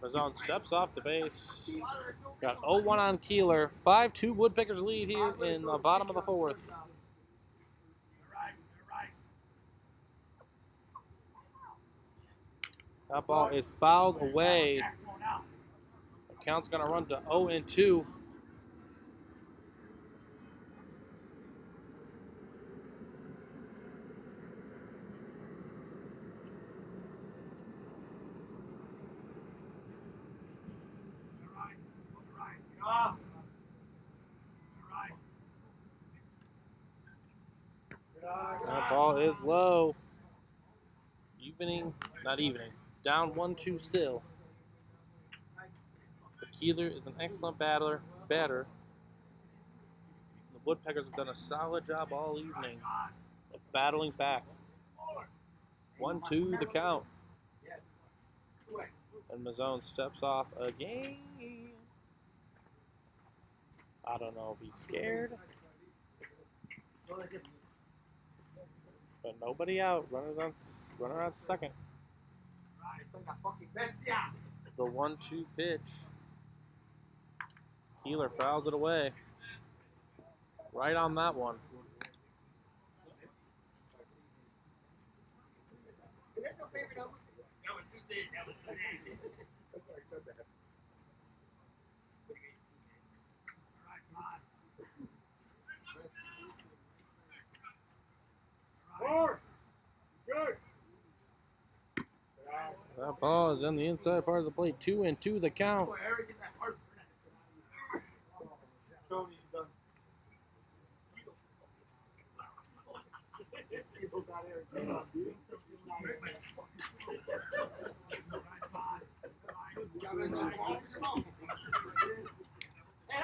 Speaker 1: Mazone steps off the base. Got 0-1 on Keeler. 5-2 Woodpeckers lead here in the bottom of the fourth. That ball is fouled away. The count's going to run to 0-2. That ball is low. Not evening. Down 1-2 still. But Keeler is an excellent batter. The Woodpeckers have done a solid job all evening of battling back. 1-2 the count. And Mazone steps off again. I don't know if he's scared. But nobody out. Runner on second. The 1-2 pitch. Keeler fouls it away. Right on that one.
Speaker 2: Is that your favorite album? That was 2 days. That's why I said that. Good.
Speaker 1: That ball is in the inside part of the plate. 2-2 the count.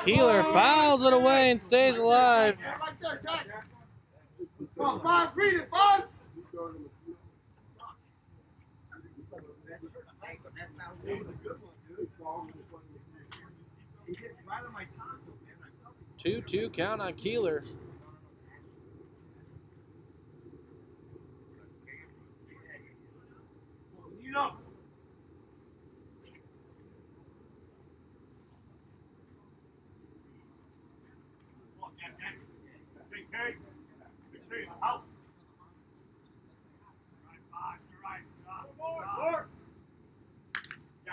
Speaker 1: Keeler fouls it away and stays alive.
Speaker 2: Come on, Foz, read it, Foz!
Speaker 1: Two 2 count on Keeler.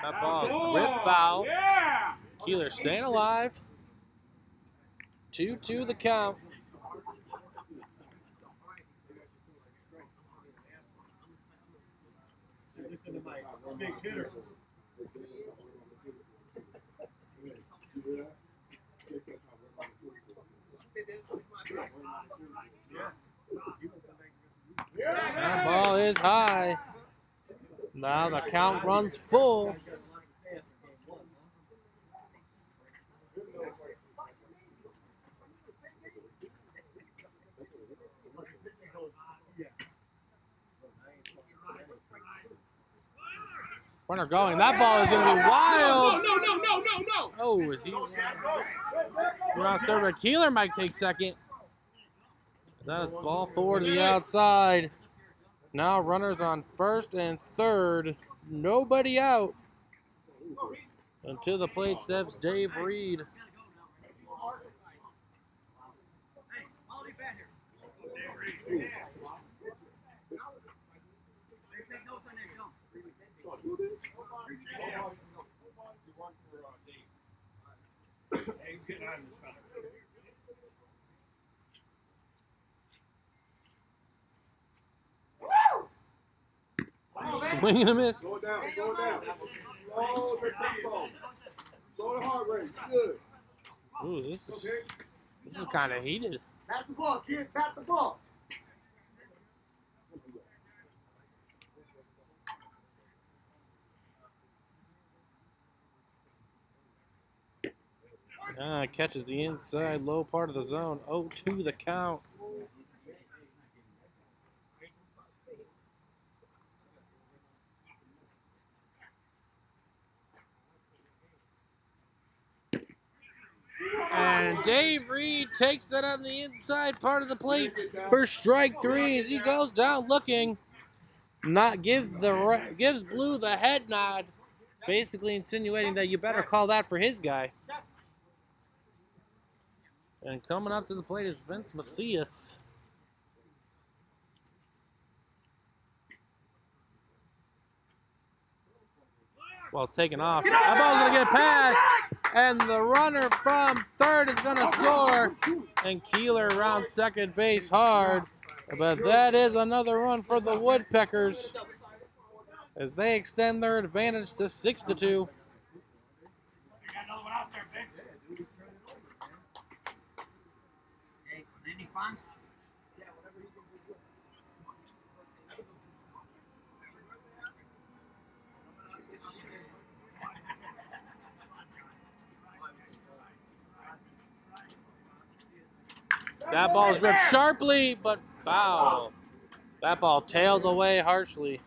Speaker 1: That ball is ripped foul. Keeler staying alive. 2-2 the count.
Speaker 2: Big hitter.
Speaker 1: That ball is high. Now the count runs full. Runner going. That ball is going to be wild.
Speaker 3: No.
Speaker 1: Oh, is he around third? But Keeler might take second. That is ball forward to the outside. Now runners on first and third. Nobody out. And to the plate steps Dave Reed. Swing and a miss.
Speaker 2: Slow down. Slow the tempo. Slow the heart rate. Good.
Speaker 1: Ooh, this is kind of heated.
Speaker 2: Pat the ball, kid. Pat the ball.
Speaker 1: Catches the inside low part of the zone. 0-2 the count. And Dave Reed takes that on the inside part of the plate for strike 3 as he goes down looking. Gives Blue the head nod, basically insinuating that you better call that for his guy. And coming up to the plate is Vince Macias. Well, taken off. That ball's going to get past. And the runner from third is going to score. And Keeler around second base hard. But that is another run for the Woodpeckers as they extend their advantage to 6-2. That ball is ripped sharply, but foul. That ball tailed away harshly.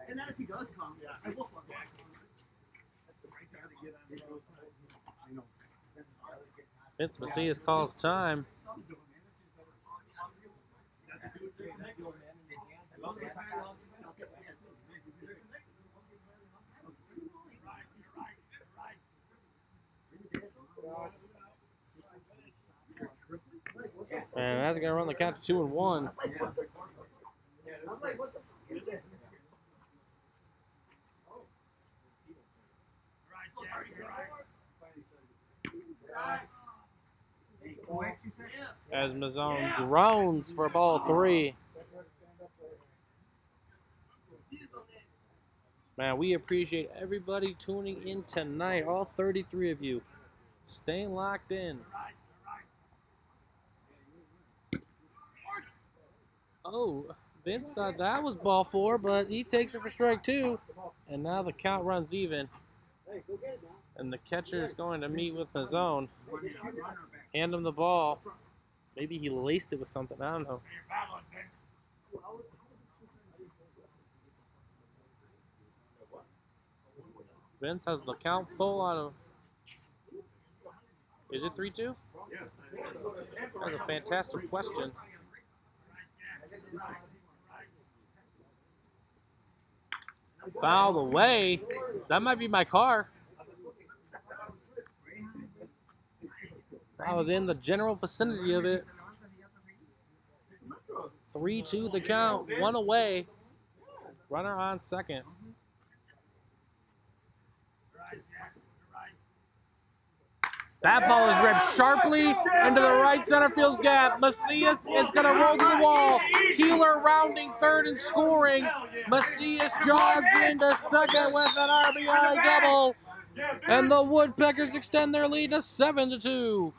Speaker 4: And then if he does come, I will fuck back.
Speaker 1: Vince Macias calls time. And that's going to run the count to 2-1. As Mazzone groans for ball 3. Man, we appreciate everybody tuning in tonight, all 33 of you. Staying locked in. Oh, Vince thought that was ball 4, but he takes it for strike 2. And now the count runs even. And the catcher is going to meet with Mazzone. Hand him the ball. Maybe he laced it with something. I don't know. Vince has the count full out of. Is it 3-2? That's a fantastic question. Fouled away. That might be my car. I was in the general vicinity of it. 3-2 the count. 1 away. Runner on second. That ball is ripped sharply into the right center field gap. Macias is going to roll to the wall. Keeler rounding third and scoring. Macias jogs into second with an RBI double. And the Woodpeckers extend their lead to 7-2.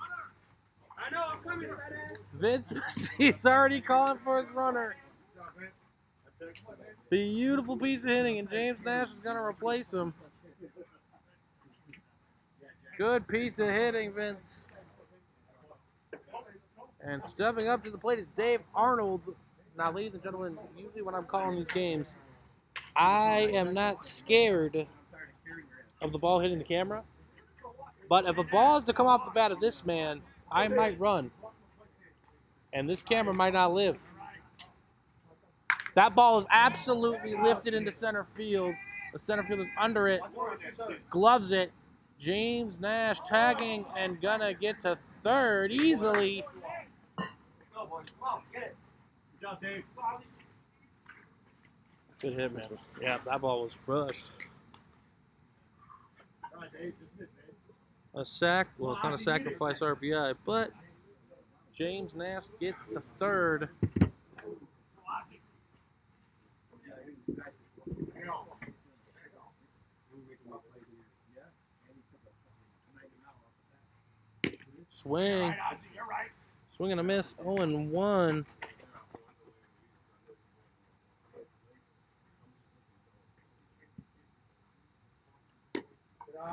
Speaker 1: Vince Macias already calling for his runner. Beautiful piece of hitting, and James Nash is going to replace him. Good piece of hitting, Vince. And stepping up to the plate is Dave Arnold. Now, ladies and gentlemen, usually when I'm calling these games, I am not scared of the ball hitting the camera. But if a ball is to come off the bat of this man, I might run. And this camera might not live. That ball is absolutely lifted into center field. The center field is under it. Gloves it. James Nash tagging and gonna get to third easily. Good hit, man. Yeah, that ball was crushed. A sack, well, it's not a sacrifice RBI, but James Nash gets to third. Swing. Swing and a miss. 0-1.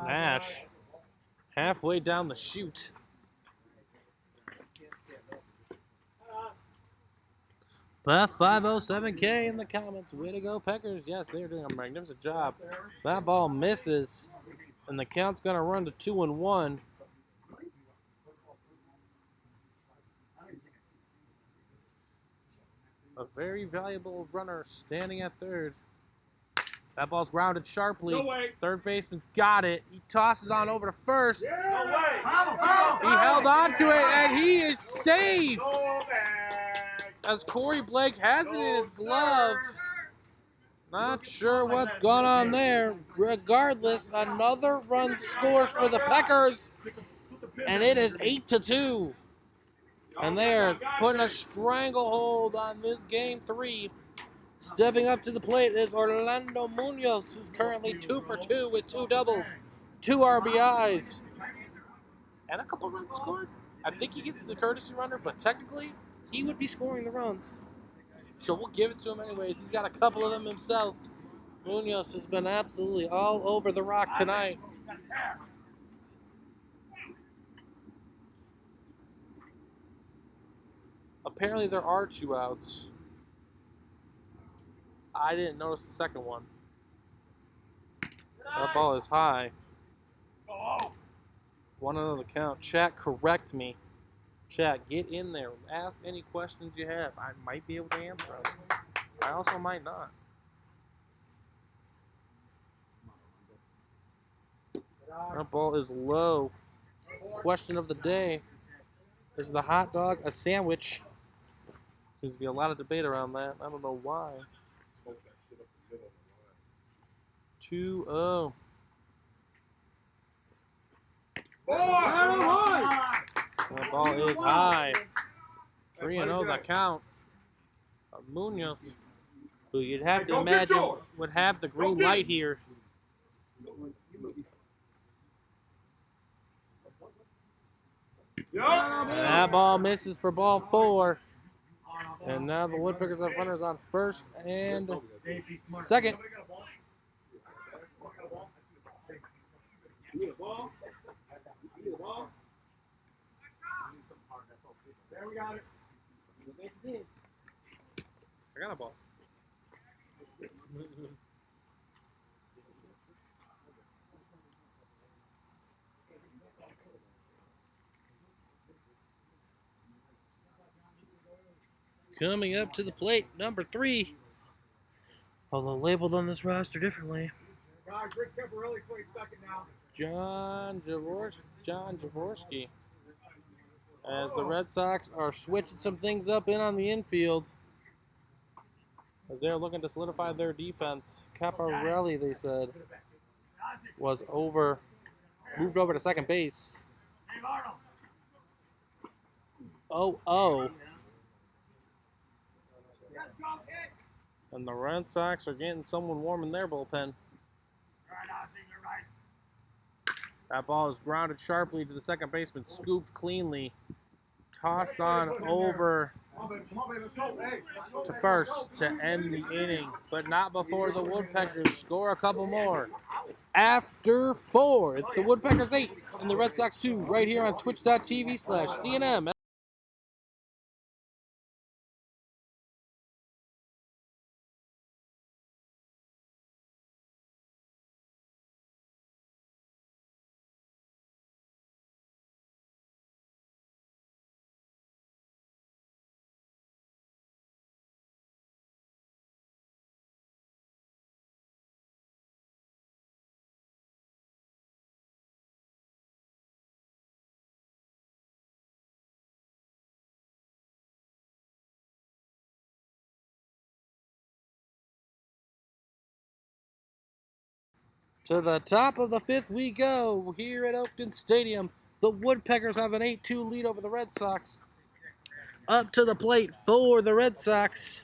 Speaker 1: Nash halfway down the chute. Buff 507K in the comments. Way to go, Peckers. Yes, they're doing a magnificent job. That ball misses, and the count's going to run to 2-1. A very valuable runner standing at third. That ball's grounded sharply.
Speaker 2: No way.
Speaker 1: Third baseman's got it. He tosses on over to first.
Speaker 2: No way.
Speaker 1: He held on to it, and he is safe.
Speaker 2: Go back.
Speaker 1: As Corey Blake has it in his
Speaker 2: Go,
Speaker 1: gloves.
Speaker 2: sir.
Speaker 1: Not sure what's going on there. Regardless, another run scores for the Peckers, and it is 8-2. And they are putting a stranglehold on this game 3. Stepping up to the plate is Orlando Munoz, who's currently 2 for 2 with 2 doubles, 2 RBIs, and a couple runs scored. I think he gets the courtesy runner, but technically, he would be scoring the runs. So we'll give it to him anyways. He's got a couple of them himself. Munoz has been absolutely all over the rock tonight. Apparently there are 2 outs. I didn't notice the second one. That ball is high. 1-0 the count. Chat, correct me. Chat, get in there. Ask any questions you have. I might be able to answer them. I also might not. That ball is low. Question of the day. Is the hot dog a sandwich? Seems to be a lot of debate around that. I don't know why. 2-0. That ball is high. 3-0 the count. Munoz, who you'd have to imagine would have the green light here. And that ball misses for ball 4. And now the Woodpeckers have runners on first and second.
Speaker 2: There we got it.
Speaker 1: I got a ball. Coming up to the plate, number 3. Although labeled on this roster differently.
Speaker 2: Guys, Rich Caparelli plays second now.
Speaker 1: John Jaworski. As the Red Sox are switching some things up in on the infield. As they're looking to solidify their defense. Caparelli, they said, was moved over to second base. 0-0. And the Red Sox are getting someone warm in their bullpen. That ball is grounded sharply to the second baseman, scooped cleanly, tossed on over to first to end the inning, but not before the Woodpeckers score a couple more. After 4, it's the Woodpeckers 8, and the Red Sox 2 right here on twitch.tv/CNM. To the top of the 5th we go here at Oakton Stadium. The Woodpeckers have an 8-2 lead over the Red Sox. Up to the plate for the Red Sox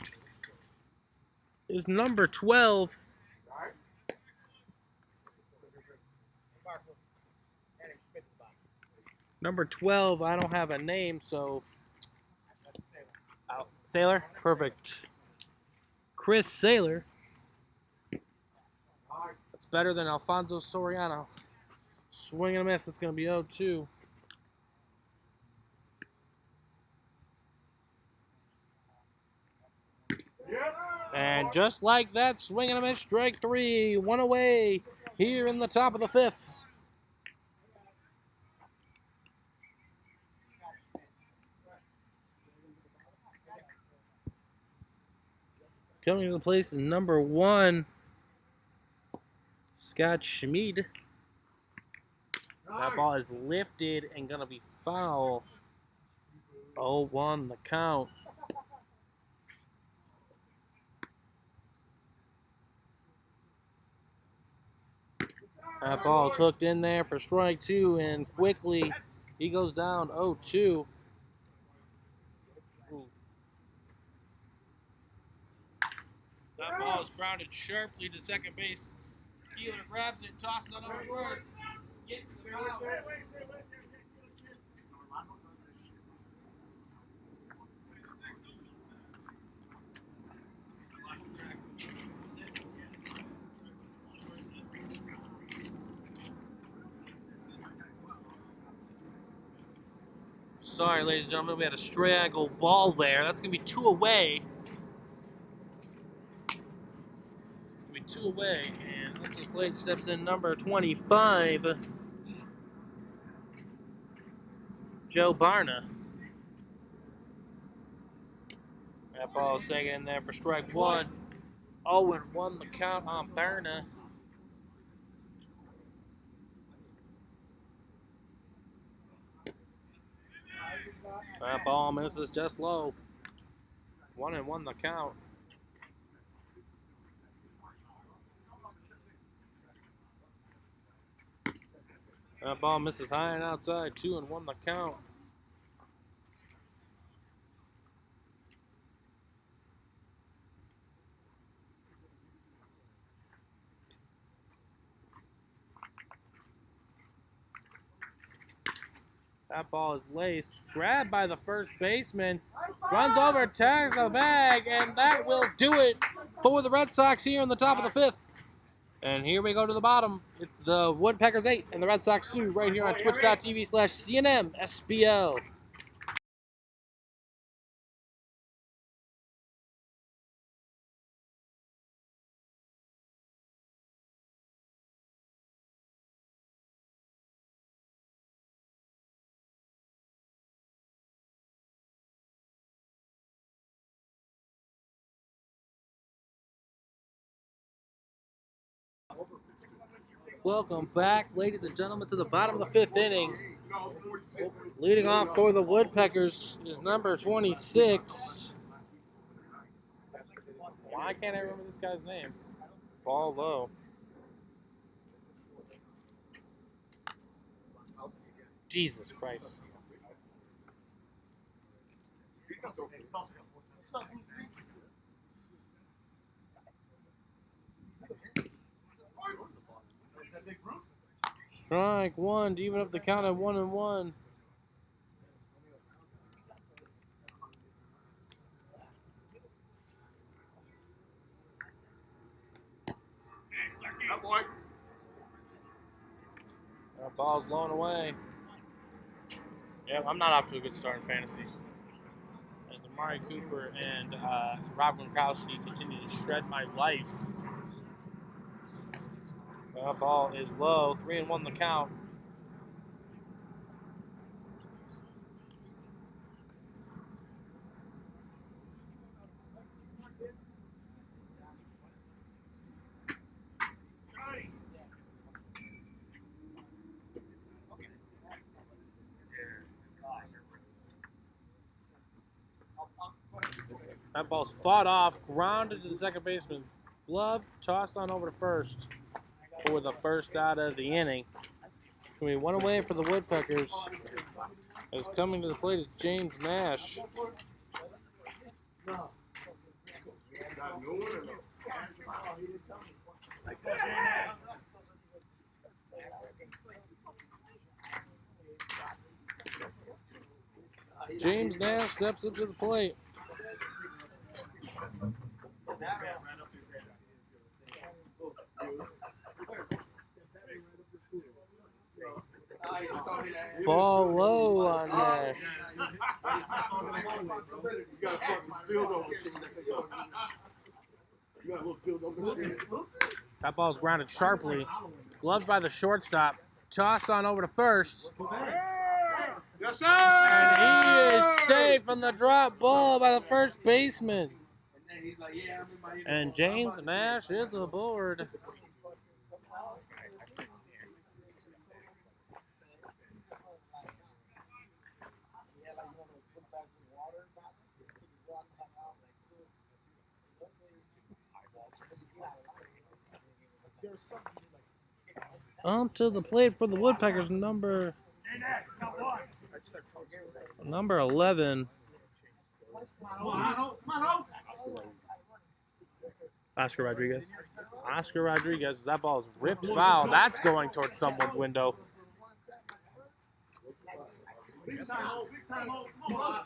Speaker 1: is number 12. Number 12, I don't have a name, so... Sailor? Perfect. Chris Sailor. That's better than Alfonso Soriano. Swing and a miss. It's going to be 0-2. And just like that, swing and a miss, strike 3. 1 away here in the top of the 5th. Coming to the place is number 1, Scott Schmid. That ball is lifted and going to be foul. 0-1 the count. That ball is hooked in there for strike 2, and quickly he goes down 0-2. That ball is grounded sharply to second base. Keeler grabs it, tosses it over first, gets it out. Sorry, ladies and gentlemen, we had a straggle ball there. That's going to be 2 away. Be 2 away, and once the plate steps in number 25, Joe Barna. That ball is taken in there for strike 1. 0-1 the count on Barna. That ball misses just low. 1-1 the count. That ball misses high and outside. 2-1 the count. That ball is laced. Grabbed by the first baseman. Runs over, tags the bag, and that will do it for the Red Sox here in the top of the 5th. And here we go to the bottom. It's the Woodpeckers 8 and the Red Sox 2 right here on twitch.tv/CNMSBL. Welcome back, ladies and gentlemen, to the bottom of the 5th inning. Leading off for the Woodpeckers is number 26. Why can't I remember this guy's name? Ball low. Jesus Christ. Strike 1 to even up the count at 1-1. That ball's blown away. Yep, I'm not off to a good start in fantasy. As Amari Cooper and Rob Gronkowski continue to shred my life. That ball is low. 3-1 the count. That ball's fought off, grounded to the second baseman. Glove tossed on over to first for the first out of the inning. We one away for the Woodpeckers. As coming to the plate is James Nash. James Nash steps up to the plate. Ball low on Nash. That ball's grounded sharply. Gloved by the shortstop. Tossed on over to first.
Speaker 2: Yes, sir!
Speaker 1: And he is safe on the drop ball by the first baseman. And James Nash is aboard. To the plate for the Woodpeckers, number 11. Oscar Rodriguez. Oscar Rodriguez. That ball is ripped foul. That's going towards someone's window.
Speaker 2: Big time, come on.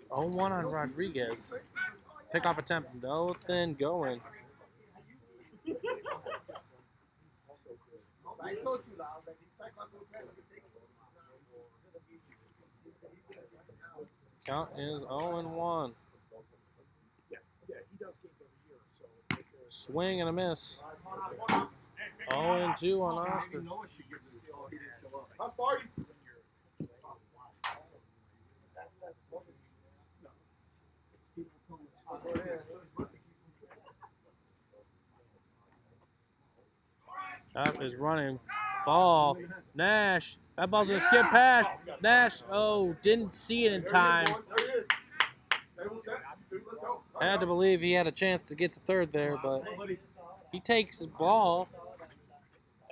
Speaker 1: 0-1 on Rodriguez. Pickoff attempt, nothing going. Count is 0-1. Swing and a miss. 0-2 on Oscar. Up is running. Ball. Nash. That ball's going to skip past. Nash, didn't see it in time. Had to believe he had a chance to get to third there, but he takes the ball,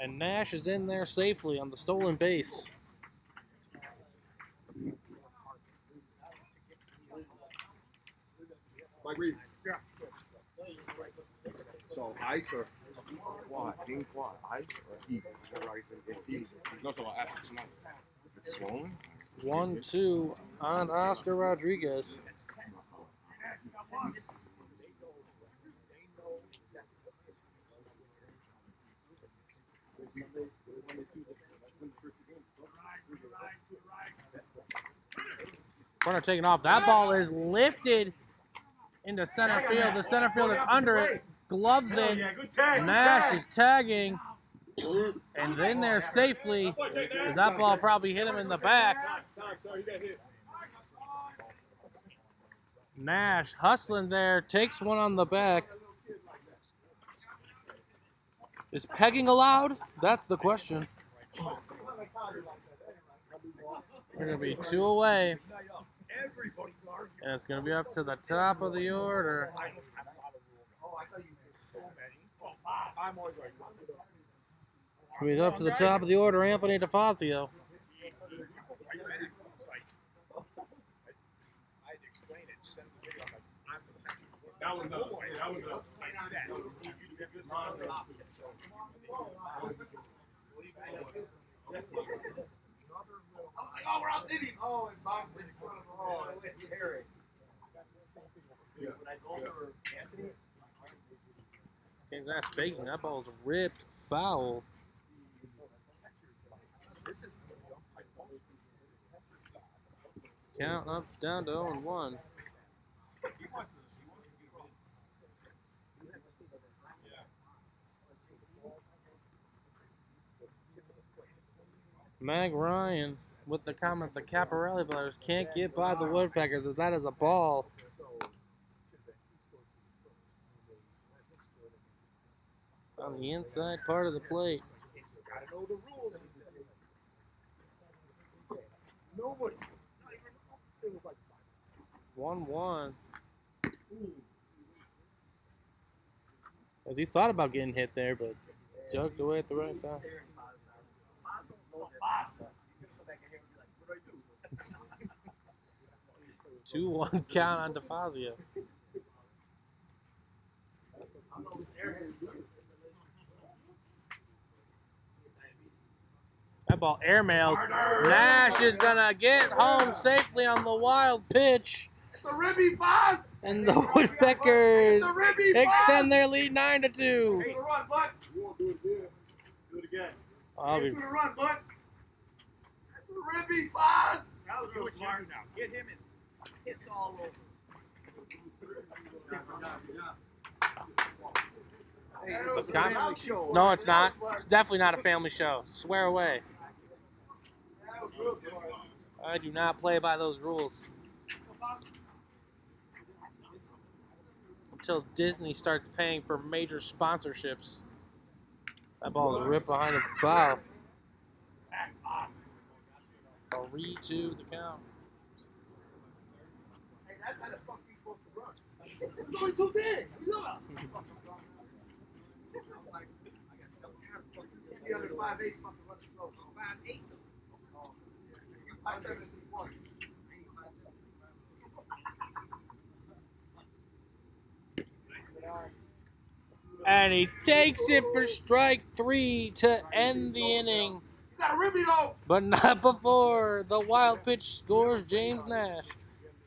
Speaker 1: and Nash is in there safely on the stolen base.
Speaker 3: Mike Reed. Yeah. So ice or what? Pink what? Ice or heat? No, so I asked tonight. It's swollen.
Speaker 1: 1-2 on Oscar Rodriguez. Corner taken off. That ball is lifted into center field. The center fielder's under it. Gloves in. Nash is tagging. And in there safely. That ball probably hit him in the back. Nash hustling there. Takes one on the back. Is pegging allowed? That's the question. We're going to be 2 away. And it's going to be up to the top of the order. It's up to the top of the order, Anthony DeFazio.
Speaker 4: Would I go for Anthony?
Speaker 1: James Nash faking. That ball's ripped foul. Count up down to 0-1. Mag Ryan with the comment the Caparelli brothers can't get by the Woodpeckers. That is a ball. On the inside part of the plate.
Speaker 2: Gotta know the rules. Nobody.
Speaker 1: 1-1. As he thought about getting hit there, but joked away at the right time. 2-1 count on DeFazio. That ball airmails. Nash is gonna get home safely on the wild pitch.
Speaker 2: It's a ribby Foz.
Speaker 1: And the Woodpeckers
Speaker 2: It's a ribby Foz.
Speaker 1: extend their lead 9-2.
Speaker 2: Hey, run, bud. You won't do it again. Do it again.
Speaker 1: I'll be.
Speaker 2: It's a run, bud. It's a ribby Foz. That was real smart now. Get him in. Piss all over.
Speaker 1: So no, it's not. It's definitely not a family show. Swear away. I do not play by those rules. Until Disney starts paying for major sponsorships. That ball is ripped behind a foul. 3-2 the count.
Speaker 2: Hey, that's how the fuck you supposed to run. It's only 2 days. You under 5'8", fucking run slow. 5'8". 5'7" is 1.
Speaker 1: And he takes it for strike 3 to end the inning.
Speaker 2: You got a ribby though.
Speaker 1: But not before the wild pitch scores James Nash.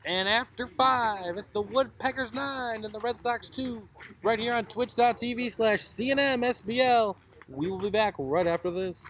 Speaker 1: And after 5, it's the Woodpeckers 9 and the Red Sox 2. Right here on twitch.tv/CNMSBL. We will be back right after this.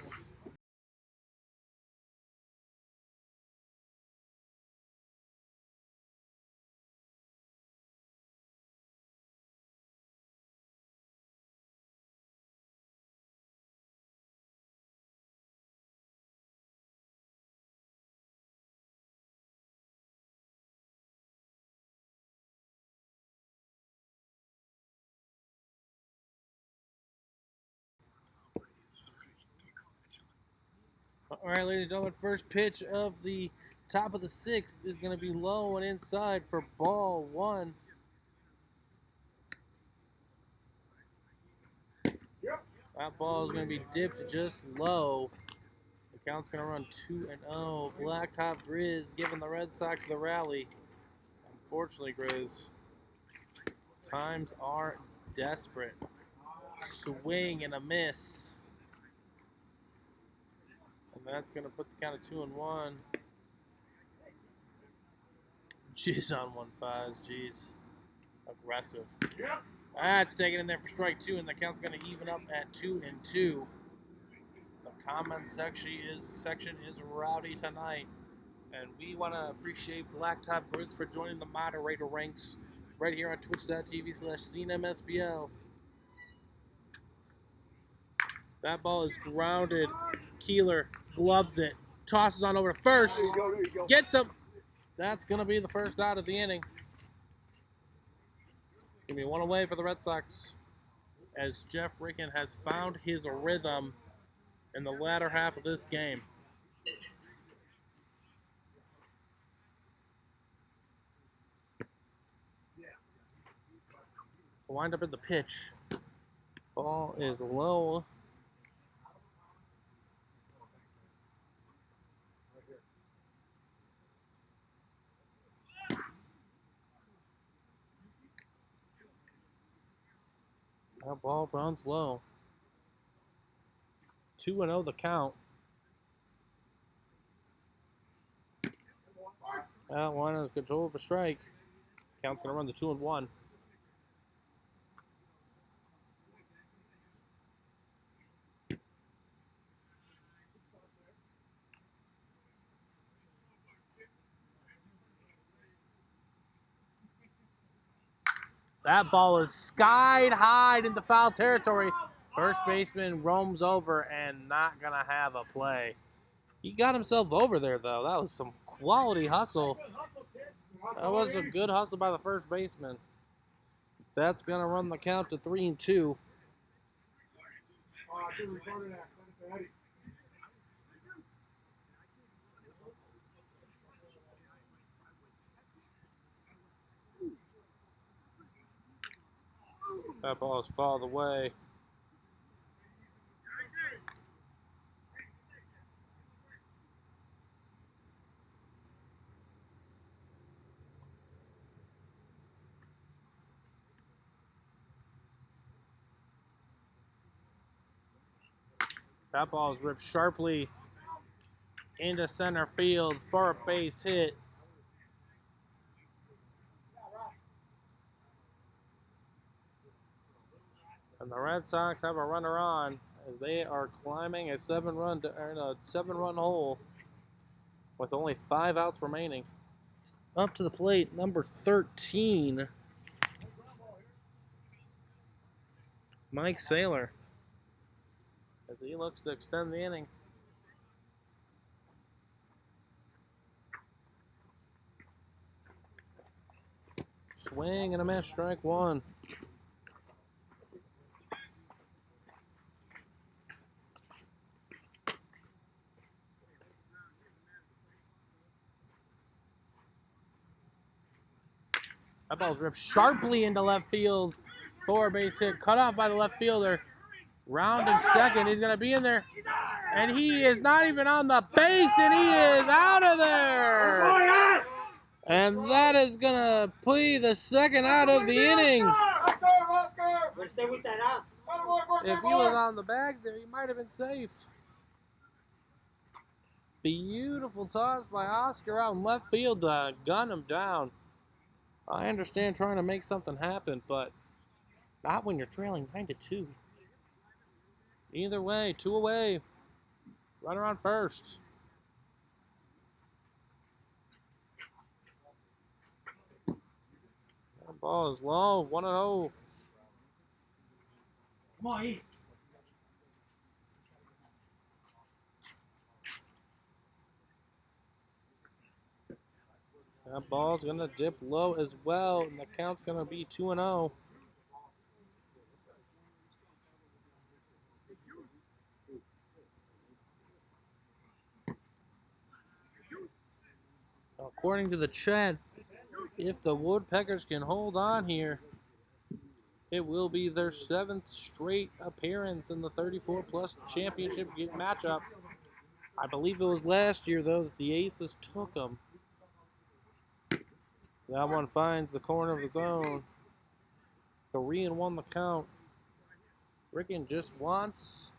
Speaker 1: All right, ladies and gentlemen, first pitch of the top of the 6th is going to be low and inside for ball 1. That ball is going to be dipped just low. The count's going to run 2-0. Blacktop Grizz giving the Red Sox the rally. Unfortunately, Grizz, times are desperate. Swing and a miss. And that's going to put the count at 2-1. Jeez on 1-5. Jeez. Aggressive. That's taken in there for strike 2, and the count's going to even up at 2-2. The comment section is rowdy tonight. And we want to appreciate Blacktop Grizz for joining the moderator ranks right here on twitch.tv/CNMSBL. That ball is grounded. Keeler gloves it. Tosses on over to first.
Speaker 2: There you go.
Speaker 1: Gets him. That's going to be the first out of the inning. It's going to be 1 away for the Red Sox as Jeff Ricken has found his rhythm in the latter half of this game. Wind up in the pitch. Ball is low. That ball runs low. 2-0 the count. That one is controlled for strike. Count's going to run the 2-1. That ball is skied high into foul territory. First baseman roams over and not going to have a play. He got himself over there, though. That was some quality hustle. That was a good hustle by the first baseman. That's going to run the count to 3-2. That ball is fouled away. That ball is ripped sharply into center field for a base hit. And the Red Sox have a runner on as they are climbing a 7-run hole with only 5 outs remaining. Up to the plate, number 13, Mike Saylor, as he looks to extend the inning. Swing and a miss, strike one. That ball's ripped sharply into left field for a base hit. Cut off by the left fielder. Rounding second. He's going to be in there. And he is not even on the base, and he is out of there. And that is going to be the second out of the inning. If he was on the bag there, he might have been safe. Beautiful toss by Oscar out in left field to gun him down. I understand trying to make something happen, but not when you're trailing 9-2. Either way, 2 away. Runner on first. That ball is low, 1-0.
Speaker 4: Come on, eat.
Speaker 1: That ball's going to dip low as well, and the count's going to be 2-0. According to the chat, if the Woodpeckers can hold on here, it will be their 7th straight appearance in the 34-plus championship matchup. I believe it was last year, though, that the Aces took them. That one finds the corner of the zone. 3-1 the count. Ricken just wants.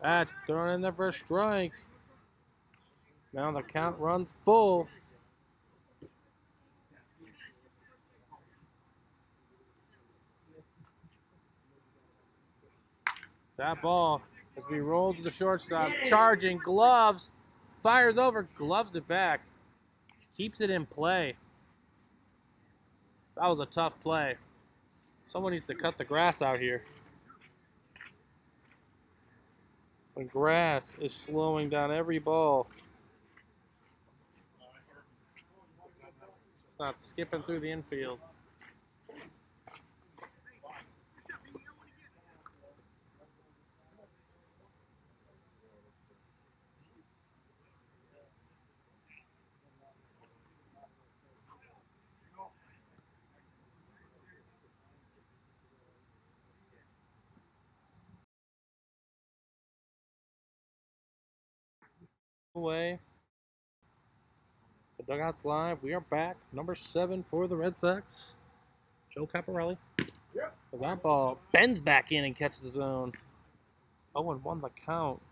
Speaker 1: That's thrown in there for a strike. Now the count runs full. That ball, as we roll to the shortstop, charging, gloves, fires over, gloves it back, keeps it in play. That was a tough play. Someone needs to cut the grass out here. The grass is slowing down every ball. It's not skipping through the infield. Away. The dugout's live. We are back. Number 7 for the Red Sox. Joe Caparelli.
Speaker 2: Yep.
Speaker 1: As that ball bends back in and catches the zone. 0-1 the count.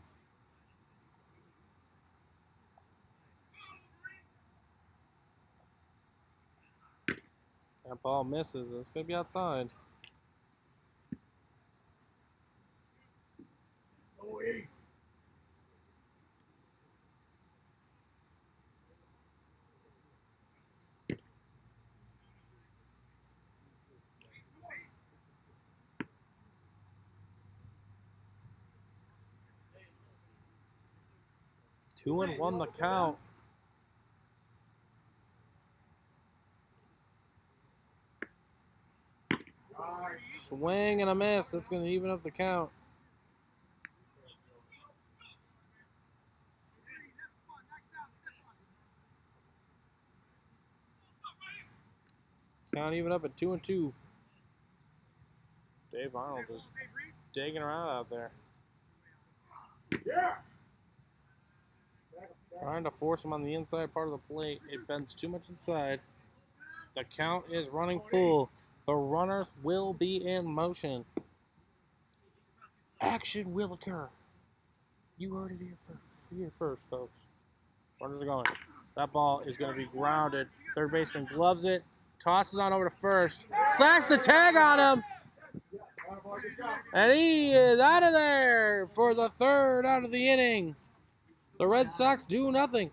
Speaker 1: That ball misses. It's going to be outside. Two and one the count. Swing and a miss. That's going to even up the count. Count even up at 2 and 2. Dave Arnold is digging around out there. Trying to force him on the inside part of the plate. It bends too much inside. The count is running full. The runners will be in motion. Action will occur. You heard it here first, folks. Runners are going. That ball is going to be grounded. Third baseman gloves it. Tosses on over to first. Slaps the tag on him. And he is out of there for the third out of the inning. The Red Sox do nothing.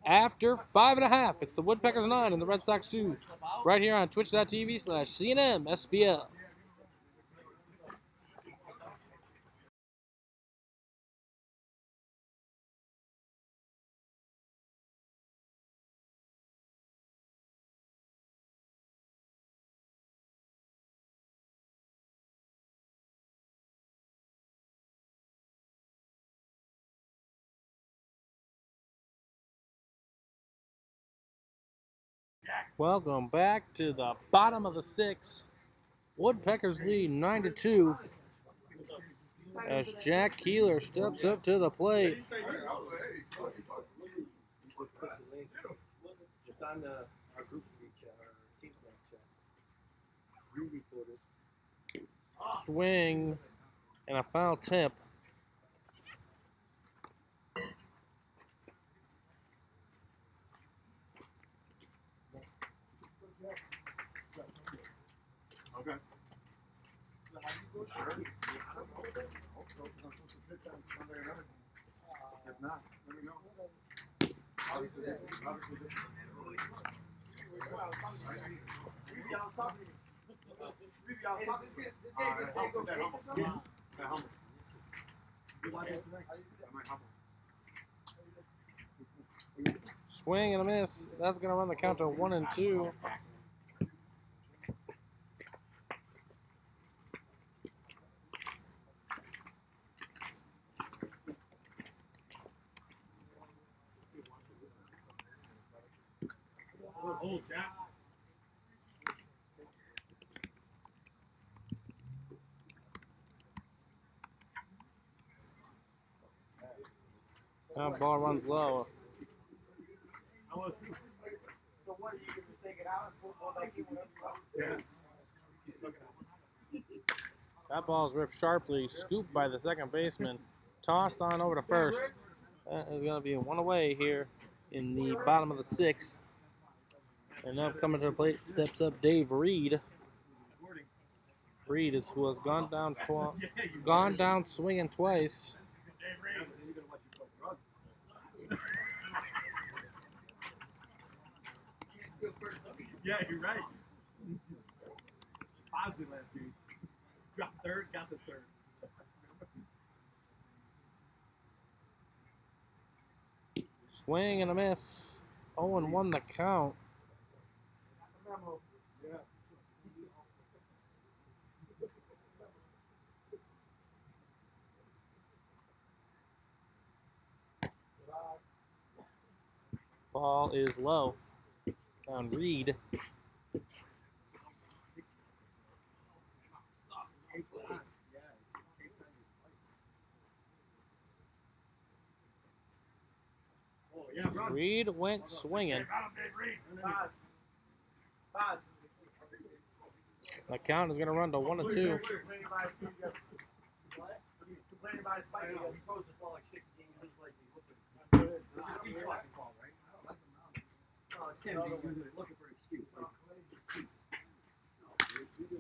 Speaker 1: After 5.5, it's the Woodpeckers 9 and the Red Sox 2. Right here on twitch.tv/CNMSBL. Welcome back to the bottom of the 6th. Woodpeckers lead 9-2 as Jack Keeler steps up to the plate.
Speaker 2: It's on our group chat, our team chat. Ruby photos.
Speaker 1: Swing and a foul tip.
Speaker 3: Okay. If not, let me know.
Speaker 1: Swing and a miss. That's going to run the count to 1 and 2. That ball runs low.
Speaker 2: So what, are you going to take it out and pull back in whatever?
Speaker 1: That ball is ripped sharply, scooped by the second baseman, tossed on over to first. That is going to be one away here in the bottom of the 6th. And now coming to the plate steps up Dave Reed. Reed is who has gone down swinging twice.
Speaker 2: Yeah, you're right. Positive last game. Dropped third, got the third.
Speaker 1: Swing and a miss. 0-1 the count.
Speaker 2: Yeah.
Speaker 1: Ball is low on Reed. Reed went swinging. The count is going to run to 1 and 2.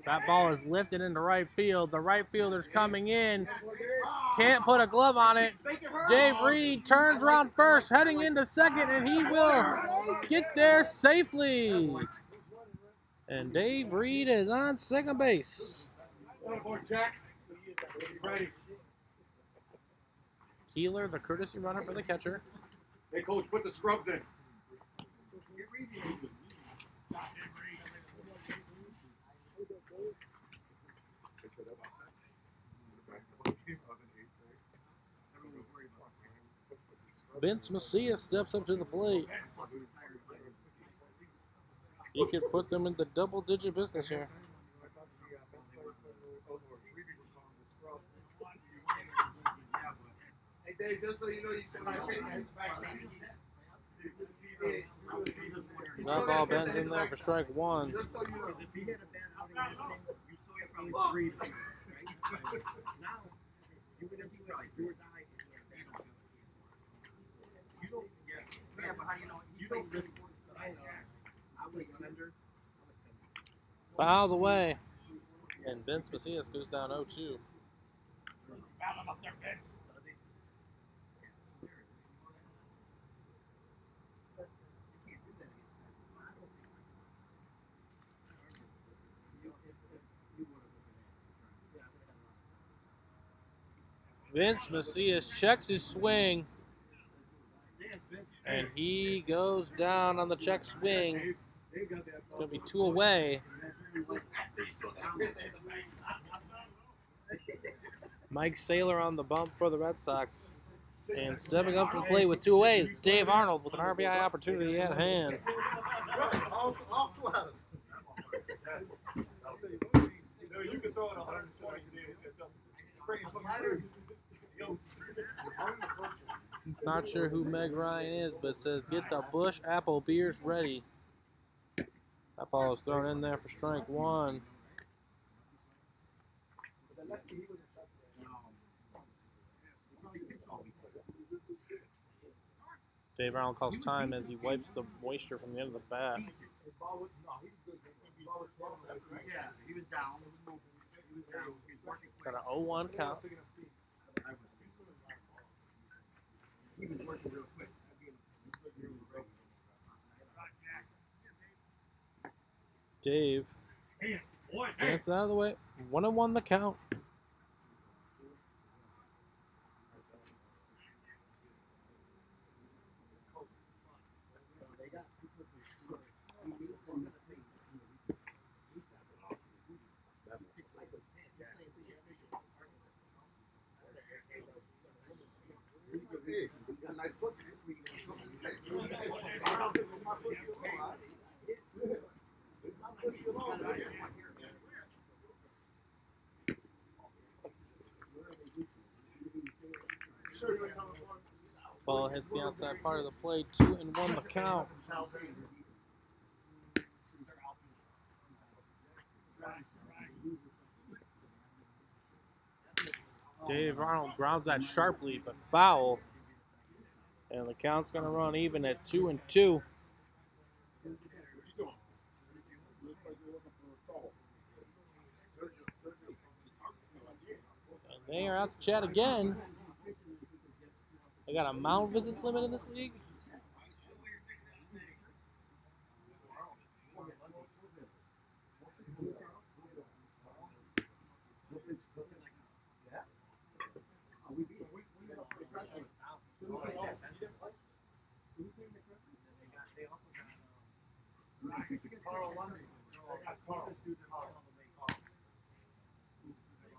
Speaker 1: That ball is lifted into right field. The right fielder's coming in. Can't put a glove on it. Dave Reed turns around first, heading into second, and he will get there safely. And Dave Reed is on second base. Keeler, the courtesy runner for the catcher.
Speaker 3: Hey, coach, put the scrubs in.
Speaker 1: Vince Macias steps up to the plate. He could put them into double-digit business here.
Speaker 2: Hey, Dave, just so you know, you said my face, I hit the back.
Speaker 1: That ball bends in there for strike one.
Speaker 2: Just so you know.
Speaker 4: If he had a bad outing in this thing, you still have probably 3 to right? Now, you're going to be like, do or die. You don't, yeah, but how you know? You don't risk I was tender.
Speaker 1: Foul away. And Vince Macias goes down 0-2. Vince Macias checks his swing, and he goes down on the check swing. It's going to be 2 away. Mike Saylor on the bump for the Red Sox. And stepping up to the plate with 2 away is Dave Arnold with an RBI opportunity at hand.
Speaker 3: You can throw it 120 today.
Speaker 1: Not sure who Meg Ryan is, but it says get the Bush Apple beers ready. That ball was thrown in there for strike one. Dave Arnold calls time as he wipes the moisture from the end of the bat.
Speaker 4: Yeah, he was down.
Speaker 1: Got an 0-1 count.
Speaker 4: He was working real quick.
Speaker 1: Dave gets out of the way. 1-1 the count.
Speaker 3: Hey, you got a nice pussy.
Speaker 1: Ball hits the outside part of the plate. 2-1 the count. Dave Arnold grounds that sharply, but foul. And the count's going to run even at 2-2. And they are out to chat again. They got a mound visits limit in this league.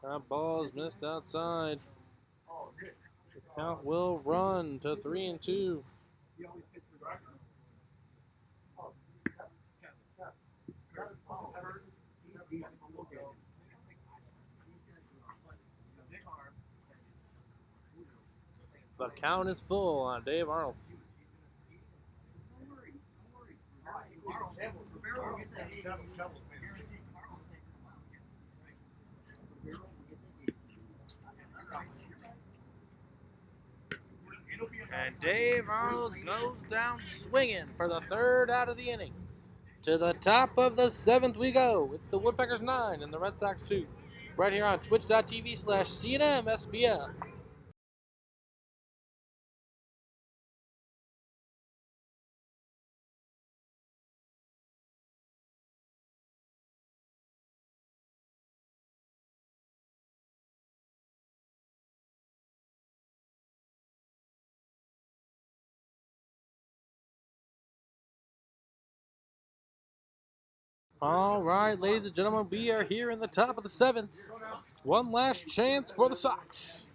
Speaker 1: That ball is missed outside. The count will run to 3-2. The count is full on Dave Arnold. And Dave Arnold goes down swinging for the 3rd out of the inning. To the top of the 7th we go. It's the Woodpeckers 9 and the Red Sox 2. Right here on twitch.tv/CNMSBL. All right, ladies and gentlemen, we are here in the top of the 7th. One last chance for the Sox.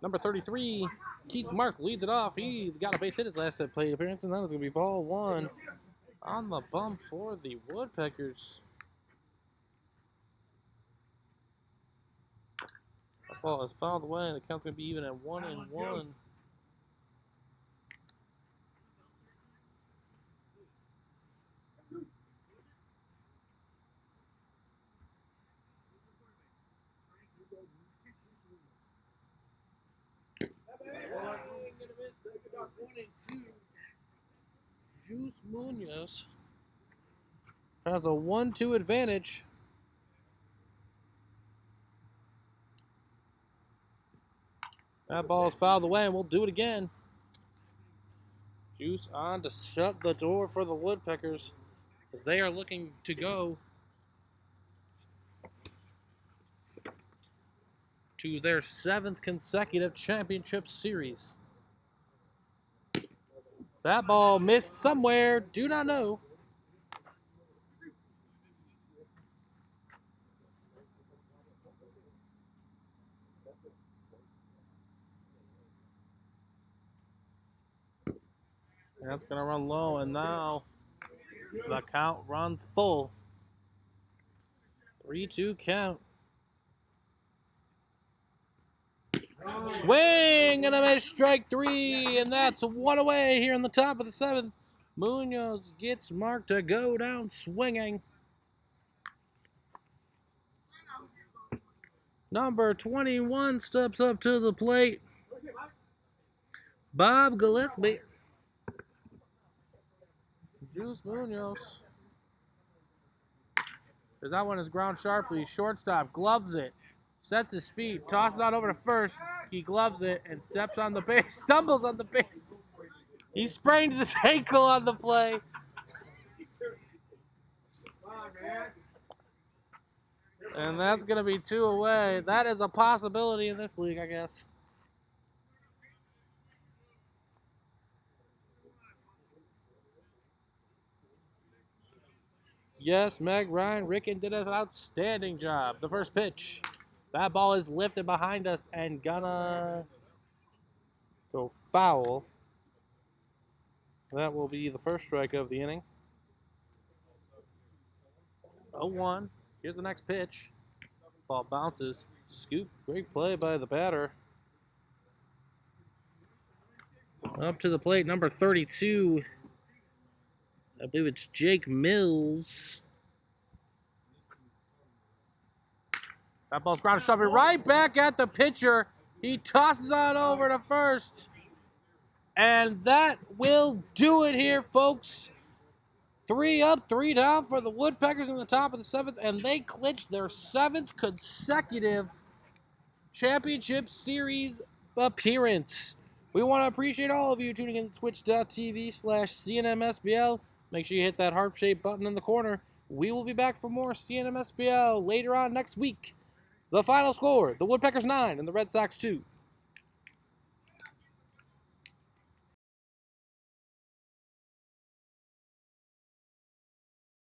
Speaker 1: Number 33, Keith Mark leads it off. He got a base hit his last plate appearance, and that is going to be ball 1 on the bump for the Woodpeckers. That ball is fouled away, and the count's going to be even at 1-1. Juice Munoz has a 1-2 advantage. That ball is fouled away, and we'll do it again. Juice on to shut the door for the Woodpeckers as they are looking to go to their 7th consecutive championship series. That ball missed somewhere, do not know. That's going to run low, and now the count runs full. 3-2 count. Swing and a miss, strike 3, and that's 1 away here in the top of the 7th. Munoz gets Mark to go down swinging. Number 21 steps up to the plate. Bob Gillespie. Juice Munoz. As that one is ground sharply. Shortstop gloves it. Sets his feet. Tosses on over to first. He gloves it and steps on the base. Stumbles on the base. He sprains his ankle on the play. And that's going to be 2 away. That is a possibility in this league, I guess. Yes, Meg, Ryan, Ricken did an outstanding job. The first pitch. That ball is lifted behind us and gonna go foul. That will be the first strike of the inning. 0-1. Here's the next pitch. Ball bounces. Scoop. Great play by the batter. Up to the plate, number 32. I believe it's Jake Mills. That ball's ground shoving right back at the pitcher. He tosses on over to first. And that will do it here, folks. 3 up, 3 down for the Woodpeckers in the top of the 7th, and they clinched their 7th consecutive championship series appearance. We want to appreciate all of you tuning in to twitch.tv/CNMSBL. Make sure you hit that heart-shaped button in the corner. We will be back for more CNMSBL later on next week. The final score, the Woodpeckers 9 and the Red Sox 2.